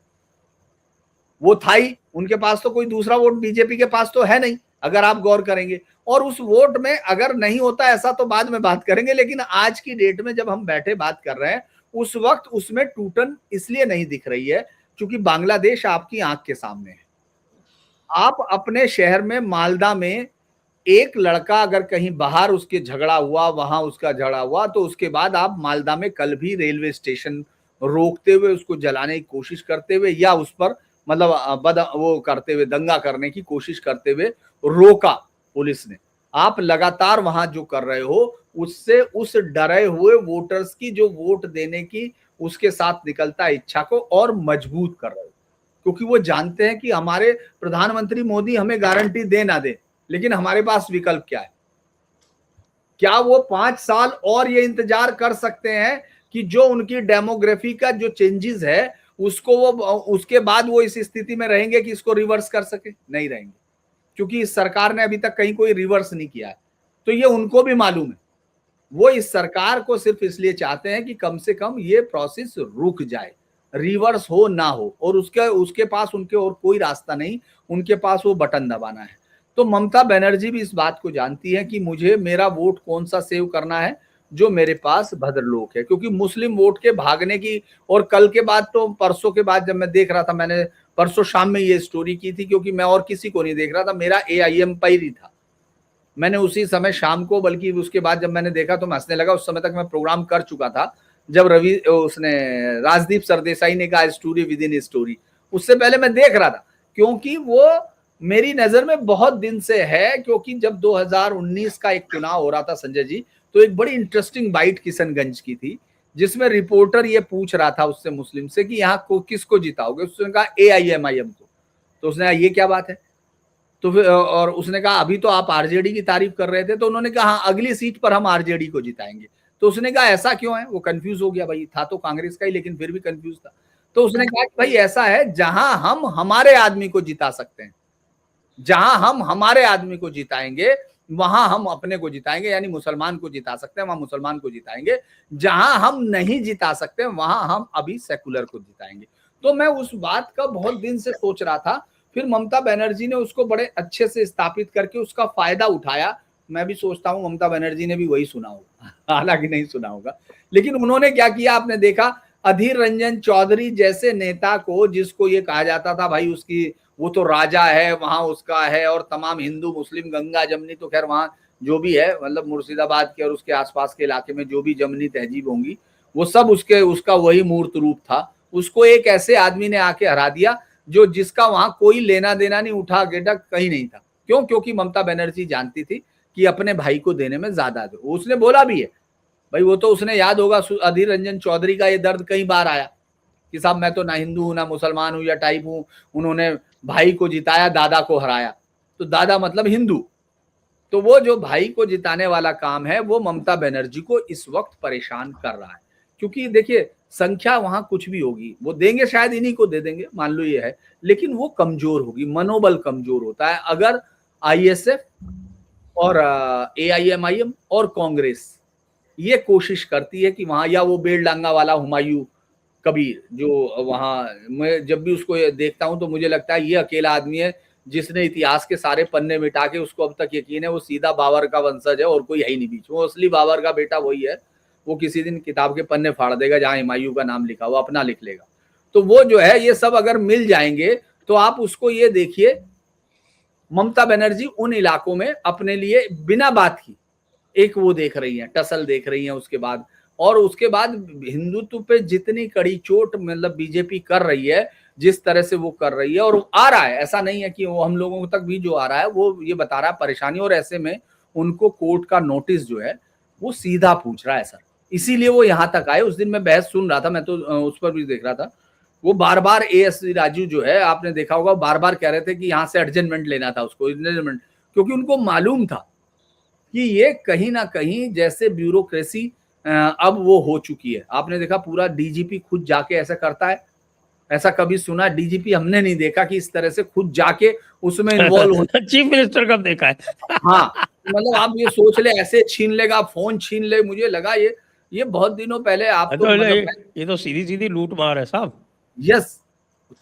Speaker 3: वो था ही। उनके पास तो कोई दूसरा वोट बीजेपी के पास तो है नहीं, अगर आप गौर करेंगे। और उस वोट में अगर नहीं होता ऐसा तो बाद में बात करेंगे, लेकिन आज की डेट में जब हम बैठे बात कर रहे हैं, उस वक्त उसमें टूटन इसलिए नहीं दिख रही है क्योंकि बांग्लादेश आपकी आंख के सामने है। आप अपने शहर में मालदा में एक लड़का अगर कहीं बाहर उसके झगड़ा हुआ, वहां उसका झगड़ा हुआ, तो उसके बाद आप मालदा में कल भी रेलवे स्टेशन रोकते हुए, उसको जलाने की कोशिश करते हुए, या उस पर मतलब वो करते हुए, दंगा करने की कोशिश करते हुए रोका पुलिस ने। आप लगातार वहां जो कर रहे हो, उससे उस डरे हुए वोटर्स की जो वोट देने की उसके साथ निकलता इच्छा को और मजबूत कर रहे हो, क्योंकि वो जानते हैं कि हमारे प्रधानमंत्री मोदी हमें गारंटी दे ना दे, लेकिन हमारे पास विकल्प क्या है। क्या वो 5 साल और ये इंतजार कर सकते हैं कि जो उनकी डेमोग्राफी का जो चेंजेस है उसको वो, उसके बाद वो इस स्थिति में रहेंगे कि इसको रिवर्स कर सके? नहीं रहेंगे, क्योंकि इस सरकार ने अभी तक कहीं कोई रिवर्स नहीं किया है। तो ये उनको भी मालूम है। वो इस सरकार को सिर्फ इसलिए चाहते हैं कि कम से कम ये प्रोसेस रुक जाए, रिवर्स हो ना हो, और उसके उसके पास उनके और कोई रास्ता नहीं, उनके पास वो बटन दबाना है। तो ममता बनर्जी भी इस बात को जानती है कि मुझे मेरा वोट कौन सा सेव करना है, जो मेरे पास भद्रलोक है, क्योंकि मुस्लिम वोट के भागने की, और कल के बाद तो परसों के बाद जब मैं देख रहा था, मैंने परसों शाम में ये स्टोरी की थी, क्योंकि मैं और किसी को नहीं देख रहा था, मेरा AIM पर ही था। मैंने उसी समय शाम को, बल्कि उसके बाद जब मैंने देखा तो मैं हंसने लगा। उस समय तक मैं प्रोग्राम कर चुका था जब उसने राजदीप सरदेसाई ने कहा स्टोरी विद इन स्टोरी, उससे पहले मैं देख रहा था, क्योंकि वो मेरी नजर में बहुत दिन से है। क्योंकि जब 2019 का एक चुनाव हो रहा था संजय जी, तो एक बड़ी इंटरेस्टिंग बाइट किशनगंज की थी, जिसमें रिपोर्टर ये पूछ रहा था उससे, मुस्लिम से, कि यहाँ को किसको जिताओगे? उसने कहा AIMIM को। तो उसने कहा ये क्या बात है? तो फिर और उसने कहा अभी तो आप RJD की तारीफ कर रहे थे। तो उन्होंने कहा हाँ, अगली सीट पर हम RJD को जिताएंगे। तो उसने कहा ऐसा क्यों है? वो कंफ्यूज हो गया, भाई था तो कांग्रेस का ही, लेकिन फिर भी कंफ्यूज था। तो उसने कहा कि भाई ऐसा है, जहां हम हमारे आदमी को जिता सकते हैं, जहां हम हमारे आदमी को जिताएंगे, वहां हम अपने को जिताएंगे, यानी मुसलमान को जिता सकते हैं वहां मुसलमान को जिताएंगे, जहां हम नहीं जिता सकते वहां हम अभी सेकुलर को जिताएंगे। तो मैं उस बात का बहुत दिन से सोच रहा था, फिर ममता बनर्जी ने उसको बड़े अच्छे से स्थापित करके उसका फायदा उठाया। मैं भी सोचता हूँ ममता बनर्जी ने भी वही सुना होगा, हालांकि नहीं सुना होगा, लेकिन उन्होंने क्या किया आपने देखा, अधीर रंजन चौधरी जैसे नेता को, जिसको ये कहा जाता था भाई उसकी वो तो राजा है वहां उसका है, और तमाम हिंदू मुस्लिम गंगा जमनी तो खैर वहां जो भी है, मतलब मुर्शिदाबाद के और उसके आसपास के इलाके में जो भी जमनी तहजीब होंगी वो सब उसका वही मूर्त रूप था। उसको एक ऐसे आदमी ने आके हरा दिया जो जिसका वहां कोई लेना देना नहीं, उठा गेटक कहीं नहीं था। क्यों? क्योंकि ममता बनर्जी जानती थी कि अपने भाई को देने में ज्यादा दो। उसने बोला भी है भाई, वो तो उसने याद होगा अधीर रंजन चौधरी का ये दर्द कई बार आया कि साहब मैं तो ना हिंदू हूं ना मुसलमान हूं या टाइप हूं, उन्होंने भाई को जिताया दादा को हराया, तो दादा मतलब हिंदू। तो वो जो भाई को जिताने वाला काम है वो ममता बनर्जी को इस वक्त परेशान कर रहा है, क्योंकि देखिए संख्या वहां कुछ भी होगी, वो देंगे शायद इन्हीं को दे देंगे, मान लो ये है, लेकिन वो कमजोर होगी, मनोबल कमजोर होता है अगर आईएसएफ और एआईएमआईएम और कांग्रेस ये कोशिश करती है कि वहां, या वो बेलडांगा वाला हुमायूं कबीर जो वहां, मैं जब भी उसको देखता हूं तो मुझे लगता है ये अकेला आदमी है जिसने इतिहास के सारे पन्ने मिटा के, उसको अब तक यकीन है वो सीधा बाबर का वंशज है और कोई है ही नहीं बीच में, वो असली बाबर का बेटा वही है। वो किसी दिन किताब के पन्ने फाड़ देगा जहां हुमायूं का नाम लिखा, वो अपना लिख लेगा। तो वो जो है ये सब अगर मिल जाएंगे तो आप उसको ये देखिए, ममता बनर्जी उन इलाकों में अपने लिए बिना बात की एक वो देख रही है, टसल देख रही है उसके बाद, और उसके बाद हिंदुत्व पे जितनी कड़ी चोट मतलब बीजेपी कर रही है, जिस तरह से वो कर रही है, और आ रहा है, ऐसा नहीं है कि वो हम लोगों तक भी जो आ रहा है वो ये बता रहा है परेशानी, और ऐसे में उनको कोर्ट का नोटिस जो है वो सीधा पूछ रहा है सर, इसीलिए वो यहाँ तक आए। उस दिन मैं बहस सुन रहा था, मैं तो उस पर भी देख रहा था, वो बार बार एएस राजू जो है आपने देखा होगा बार बार कह रहे थे कि यहाँ से एडजमेंट लेना था उसको, क्योंकि उनको मालूम था कि ये कहीं ना कहीं जैसे ब्यूरोक्रेसी अब वो हो चुकी है। आपने देखा पूरा डीजीपी खुद जाके ऐसा करता है, ऐसा कभी सुना डीजीपी हमने नहीं देखा कि इस तरह से खुद जाके उसमें इन्वॉल्व हो।
Speaker 1: चीफ मिनिस्टर कब देखा है?
Speaker 3: हाँ, मतलब आप ये सोच ले ऐसे छीन लेगा, फोन छीन ले, मुझे लगा ये बहुत दिनों पहले आप तो मतलब
Speaker 1: ये तो सीधी सीधी लूट मार है साहब।
Speaker 3: यस,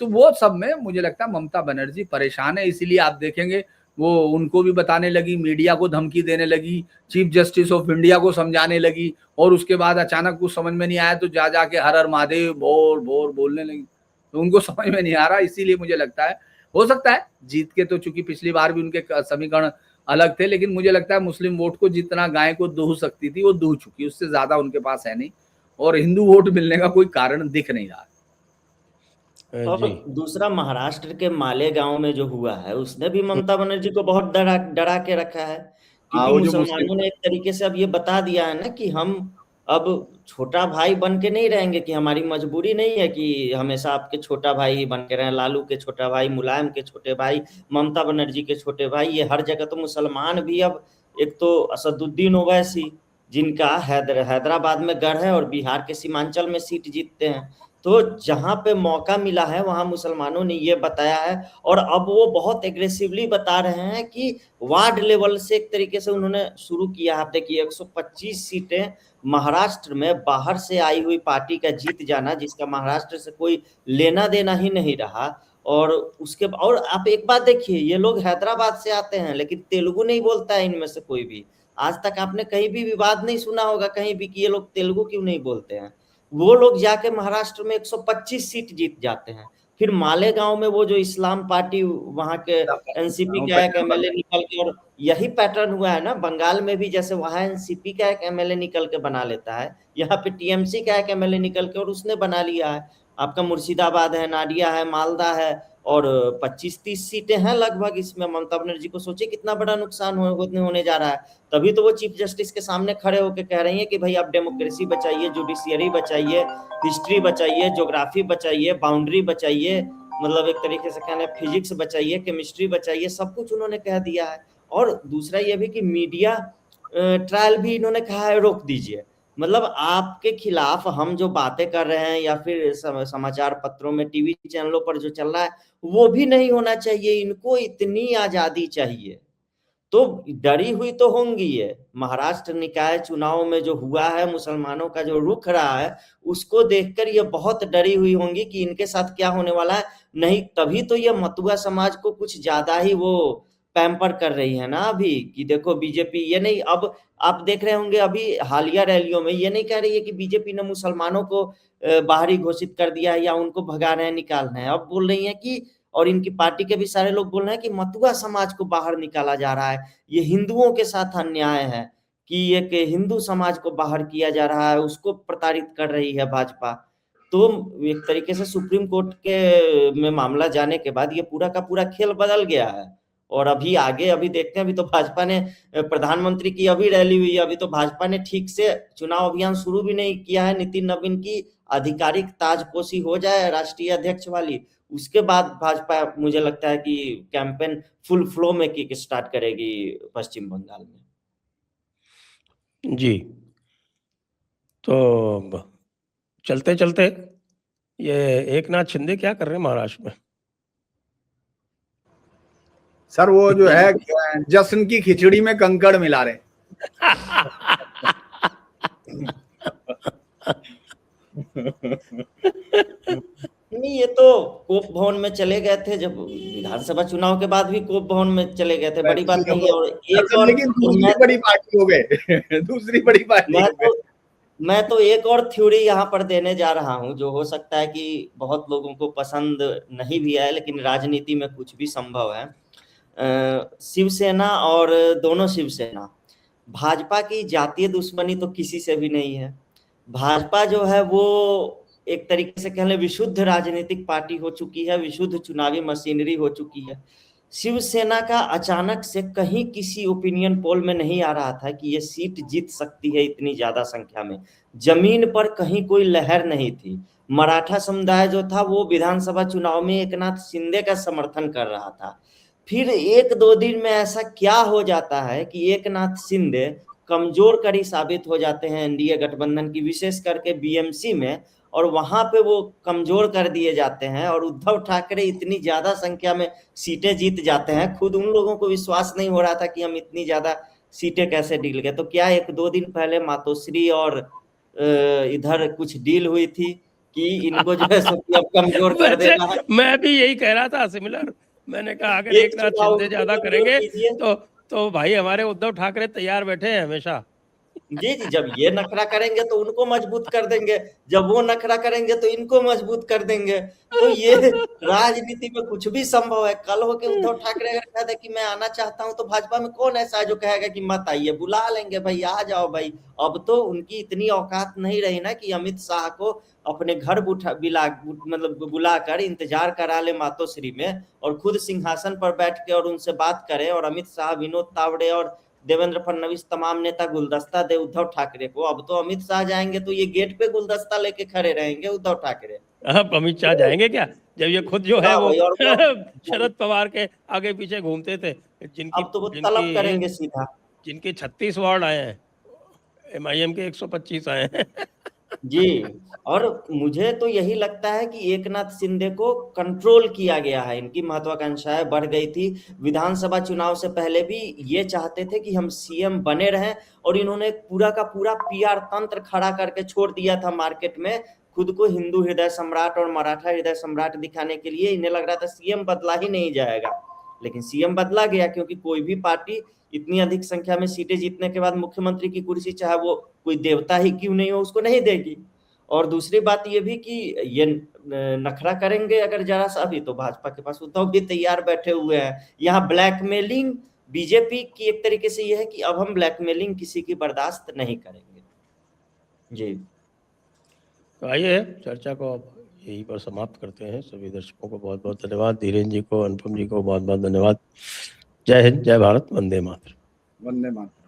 Speaker 3: तो वो सब में मुझे लगता है ममता बनर्जी परेशान है, इसीलिए आप देखेंगे वो उनको भी बताने लगी, मीडिया को धमकी देने लगी, चीफ जस्टिस ऑफ इंडिया को समझाने लगी, और उसके बाद अचानक कुछ समझ में नहीं आया तो जा जाके हर हर महादेव भोर भोर बोलने लगी, तो उनको समझ में नहीं आ रहा। इसीलिए मुझे लगता है हो सकता है जीत के, तो चूंकि पिछली बार भी उनके समीकरण अलग थे, लेकिन मुझे लगता है मुस्लिम वोट को जितना गाय को दूह सकती थी वो दूह चुकी, उससे ज्यादा उनके पास है नहीं, और हिंदू वोट मिलने का कोई कारण दिख नहीं रहा।
Speaker 2: और दूसरा महाराष्ट्र के मालेगांव में जो हुआ है उसने भी ममता बनर्जी को बहुत डरा के रखा है, क्योंकि मुसलमानों ने एक तरीके से अब ये बता दिया है ना कि हम अब छोटा भाई बन के नहीं रहेंगे, कि हमारी मजबूरी नहीं है कि हमेशा आपके छोटा भाई ही बन के रहें, लालू के छोटा भाई, मुलायम के छोटे भाई, ममता बनर्जी के छोटे भाई, ये हर जगह तो मुसलमान भी अब, एक तो असदुद्दीन ओवैसी जिनका हैदराबाद में गढ़ है और बिहार के सीमांचल में सीट जीतते हैं, तो जहां पे मौका मिला है वहां मुसलमानों ने ये बताया है, और अब वो बहुत एग्रेसिवली बता रहे हैं कि वार्ड लेवल से एक तरीके से उन्होंने शुरू किया है। आप देखिए 125 सीटें महाराष्ट्र में बाहर से आई हुई पार्टी का जीत जाना, जिसका महाराष्ट्र से कोई लेना देना ही नहीं रहा, और उसके और आप एक बात देखिए, ये लोग हैदराबाद से आते हैं लेकिन तेलुगु नहीं बोलता है इनमें से कोई भी। आज तक आपने कहीं भी विवाद नहीं सुना होगा कहीं भी कि ये लोग तेलुगु क्यों नहीं बोलते हैं। वो लोग जाके महाराष्ट्र में 125 सीट जीत जाते हैं। फिर मालेगांव में वो जो इस्लाम पार्टी वहां के एनसीपी का एक एमएलए निकल के, और यही पैटर्न हुआ है ना बंगाल में भी, जैसे वहां एनसीपी का एक एमएलए निकल के बना लेता है, यहाँ पे टीएमसी का एक एमएलए निकल के और उसने बना लिया है। आपका मुर्शिदाबाद है, नाडिया है, मालदा है, और 25-30 सीटें हैं लगभग इसमें। ममता बनर्जी को सोचिए कितना बड़ा नुकसान होने जा रहा है। तभी तो वो चीफ जस्टिस के सामने खड़े होकर कह रही है कि भाई आप डेमोक्रेसी बचाइए, जुडिशियरी बचाइए, हिस्ट्री बचाइए, ज्योग्राफी बचाइए, बाउंड्री बचाइए, मतलब एक तरीके से कहना फिजिक्स बचाइए, केमिस्ट्री बचाइए, सब कुछ उन्होंने कह दिया है। और दूसरा ये भी कि मीडिया ट्रायल भी इन्होंने कहा है रोक दीजिए। मतलब आपके खिलाफ हम जो बातें कर रहे हैं या फिर समाचार पत्रों में, टीवी चैनलों पर जो चल रहा है वो भी नहीं होना चाहिए। इनको इतनी आजादी चाहिए, तो डरी हुई तो होंगी ये। महाराष्ट्र निकाय चुनाव में जो हुआ है, मुसलमानों का जो रुख रहा है, उसको देखकर ये बहुत डरी हुई होंगी कि इनके साथ क्या होने वाला है। नहीं, तभी तो ये मतुआ समाज को कुछ ज्यादा ही वो पैम्पर कर रही है ना अभी, कि देखो बीजेपी ये नहीं। अब आप देख रहे होंगे अभी हालिया रैलियों में ये नहीं कह रही है कि बीजेपी ने मुसलमानों को बाहरी घोषित कर दिया है या उनको भगा रहे हैं, निकाल रहे हैं। अब बोल रही है कि, और इनकी पार्टी के भी सारे लोग बोल रहे हैं कि मतुआ समाज को बाहर निकाला जा रहा है, ये हिंदुओं के साथ अन्याय है, कि एक हिंदू समाज को बाहर किया जा रहा है, उसको प्रताड़ित कर रही है भाजपा। तो एक तरीके से सुप्रीम कोर्ट के में मामला जाने के बाद ये पूरा का पूरा खेल बदल गया है। और अभी आगे अभी देखते हैं, अभी तो भाजपा ने प्रधानमंत्री की अभी रैली हुई है, अभी तो भाजपा ने ठीक से चुनाव अभियान शुरू भी नहीं किया है। नितिन नवीन की आधिकारिक ताजपोशी हो जाए राष्ट्रीय अध्यक्ष वाली, उसके बाद भाजपा मुझे लगता है कि कैंपेन फुल फ्लो में किक स्टार्ट करेगी पश्चिम बंगाल में।
Speaker 1: जी, तो चलते चलते ये एकनाथ शिंदे क्या कर रहे हैं महाराष्ट्र में?
Speaker 3: सर वो जो है जश्न की खिचड़ी में कंकड़ मिला रहे।
Speaker 2: नहीं, ये तो कोप भवन में चले गए थे, जब विधानसभा चुनाव के बाद भी कोप भवन में चले गए थे, बड़ी बात नहीं है। और एक और,
Speaker 3: लेकिन दूसरी बड़ी पार्टी हो गए दूसरी बड़ी पार्टी हो गए।
Speaker 2: मैं तो एक और थ्योरी यहाँ पर देने जा रहा हूँ, जो हो सकता है कि बहुत लोगों को पसंद नहीं भी आए, लेकिन राजनीति में कुछ भी संभव है। शिवसेना और दोनों शिवसेना, भाजपा की जातीय दुश्मनी तो किसी से भी नहीं है। भाजपा जो है वो एक तरीके से कह लें विशुद्ध राजनीतिक पार्टी हो चुकी है, विशुद्ध चुनावी मशीनरी हो चुकी है। शिवसेना का अचानक से कहीं किसी ओपिनियन पोल में नहीं आ रहा था कि ये सीट जीत सकती है इतनी ज्यादा संख्या में। जमीन पर कहीं कोई लहर नहीं थी। मराठा समुदाय जो था वो विधानसभा चुनाव में एकनाथ शिंदे का समर्थन कर रहा था। फिर एक दो दिन में ऐसा क्या हो जाता है कि एकनाथ शिंदे कमजोर कड़ी साबित हो जाते हैं एनडीए गठबंधन की, विशेष करके बीएमसी में, और वहां पे वो कमजोर कर दिए जाते हैं और उद्धव ठाकरे इतनी ज्यादा संख्या में सीटें जीत जाते हैं। खुद उन लोगों को विश्वास नहीं हो रहा था कि हम इतनी ज्यादा सीटें कैसे डील गए। तो क्या एक दो दिन पहले मातोश्री और इधर कुछ डील हुई थी कि इनको जो है अब कमजोर कर देना है?
Speaker 1: मैं भी यही कह रहा था सिमिलर। मैंने कहा अगर एकनाथ शिंदे ज्यादा करेंगे तो भाई हमारे उद्धव ठाकरे तैयार बैठे हैं हमेशा।
Speaker 2: जी, जब ये नखरा करेंगे तो उनको मजबूत कर देंगे, जब वो नखरा करेंगे तो इनको मजबूत कर देंगे। तो ये राजनीति में कुछ भी संभव है। कल हो के उद्धव ठाकरे अगर कह दे कि मैं आना चाहता हूं, तो भाजपा में कौन ऐसा है जो कहेगा कि मत आइए, बुला लेंगे भाई, आ जाओ भाई। अब तो उनकी इतनी औकात नहीं रही ना कि अमित शाह को अपने घर बुलाकर इंतजार करा ले मातोश्री में, और खुद सिंहासन पर बैठ के और उनसे बात करें, और अमित शाह, विनोद तावड़े और देवेंद्र फडणवीस तमाम नेता गुलदस्ता दे उद्धव ठाकरे को। अब तो अमित शाह जाएंगे तो ये गेट पे गुलदस्ता लेके खड़े रहेंगे उद्धव ठाकरे।
Speaker 1: अब अमित शाह जाएंगे क्या, जब ये खुद जो है वो शरद पवार के आगे पीछे घूमते थे।
Speaker 2: अब तो वो तलब करेंगे सीधा।
Speaker 1: जिनके 36 वार्ड आए हैं, एमआईएम के 125 आए हैं।
Speaker 2: जी, और मुझे तो यही लगता है कि एकनाथ शिंदे को कंट्रोल किया गया है। इनकी महत्वाकांक्षाएं बढ़ गई थी। विधानसभा चुनाव से पहले भी ये चाहते थे कि हम सीएम बने रहें, और इन्होंने पूरा का पूरा पीआर तंत्र खड़ा करके छोड़ दिया था मार्केट में, खुद को हिंदू हृदय सम्राट और मराठा हृदय सम्राट दिखाने के लिए। इन्हें लग रहा था सीएम बदला ही नहीं जाएगा, लेकिन सीएम बदला गया, क्योंकि कोई भी पार्टी इतनी अधिक संख्या में सीटें जीतने के बाद मुख्यमंत्री की कुर्सी, चाहे वो कोई देवता ही क्यों नहीं हो, उसको नहीं देगी। और दूसरी बात ये भी कि ये नखरा करेंगे अगर जरा सा भी, तो भाजपा के पास उद्धव भी तैयार बैठे हुए हैं। यहाँ ब्लैकमेलिंग बीजेपी की एक तरीके से ये है कि अब हम ब्लैकमेलिंग किसी की बर्दाश्त नहीं करेंगे। जी,
Speaker 1: तो आइए चर्चा को यहीं पर समाप्त करते हैं। सभी दर्शकों को बहुत बहुत धन्यवाद। धीरेन्द्र जी को, अनुपम जी को बहुत बहुत धन्यवाद। जय हिंद, जय भारत, वंदे मातरम।
Speaker 3: वंदे मातरम।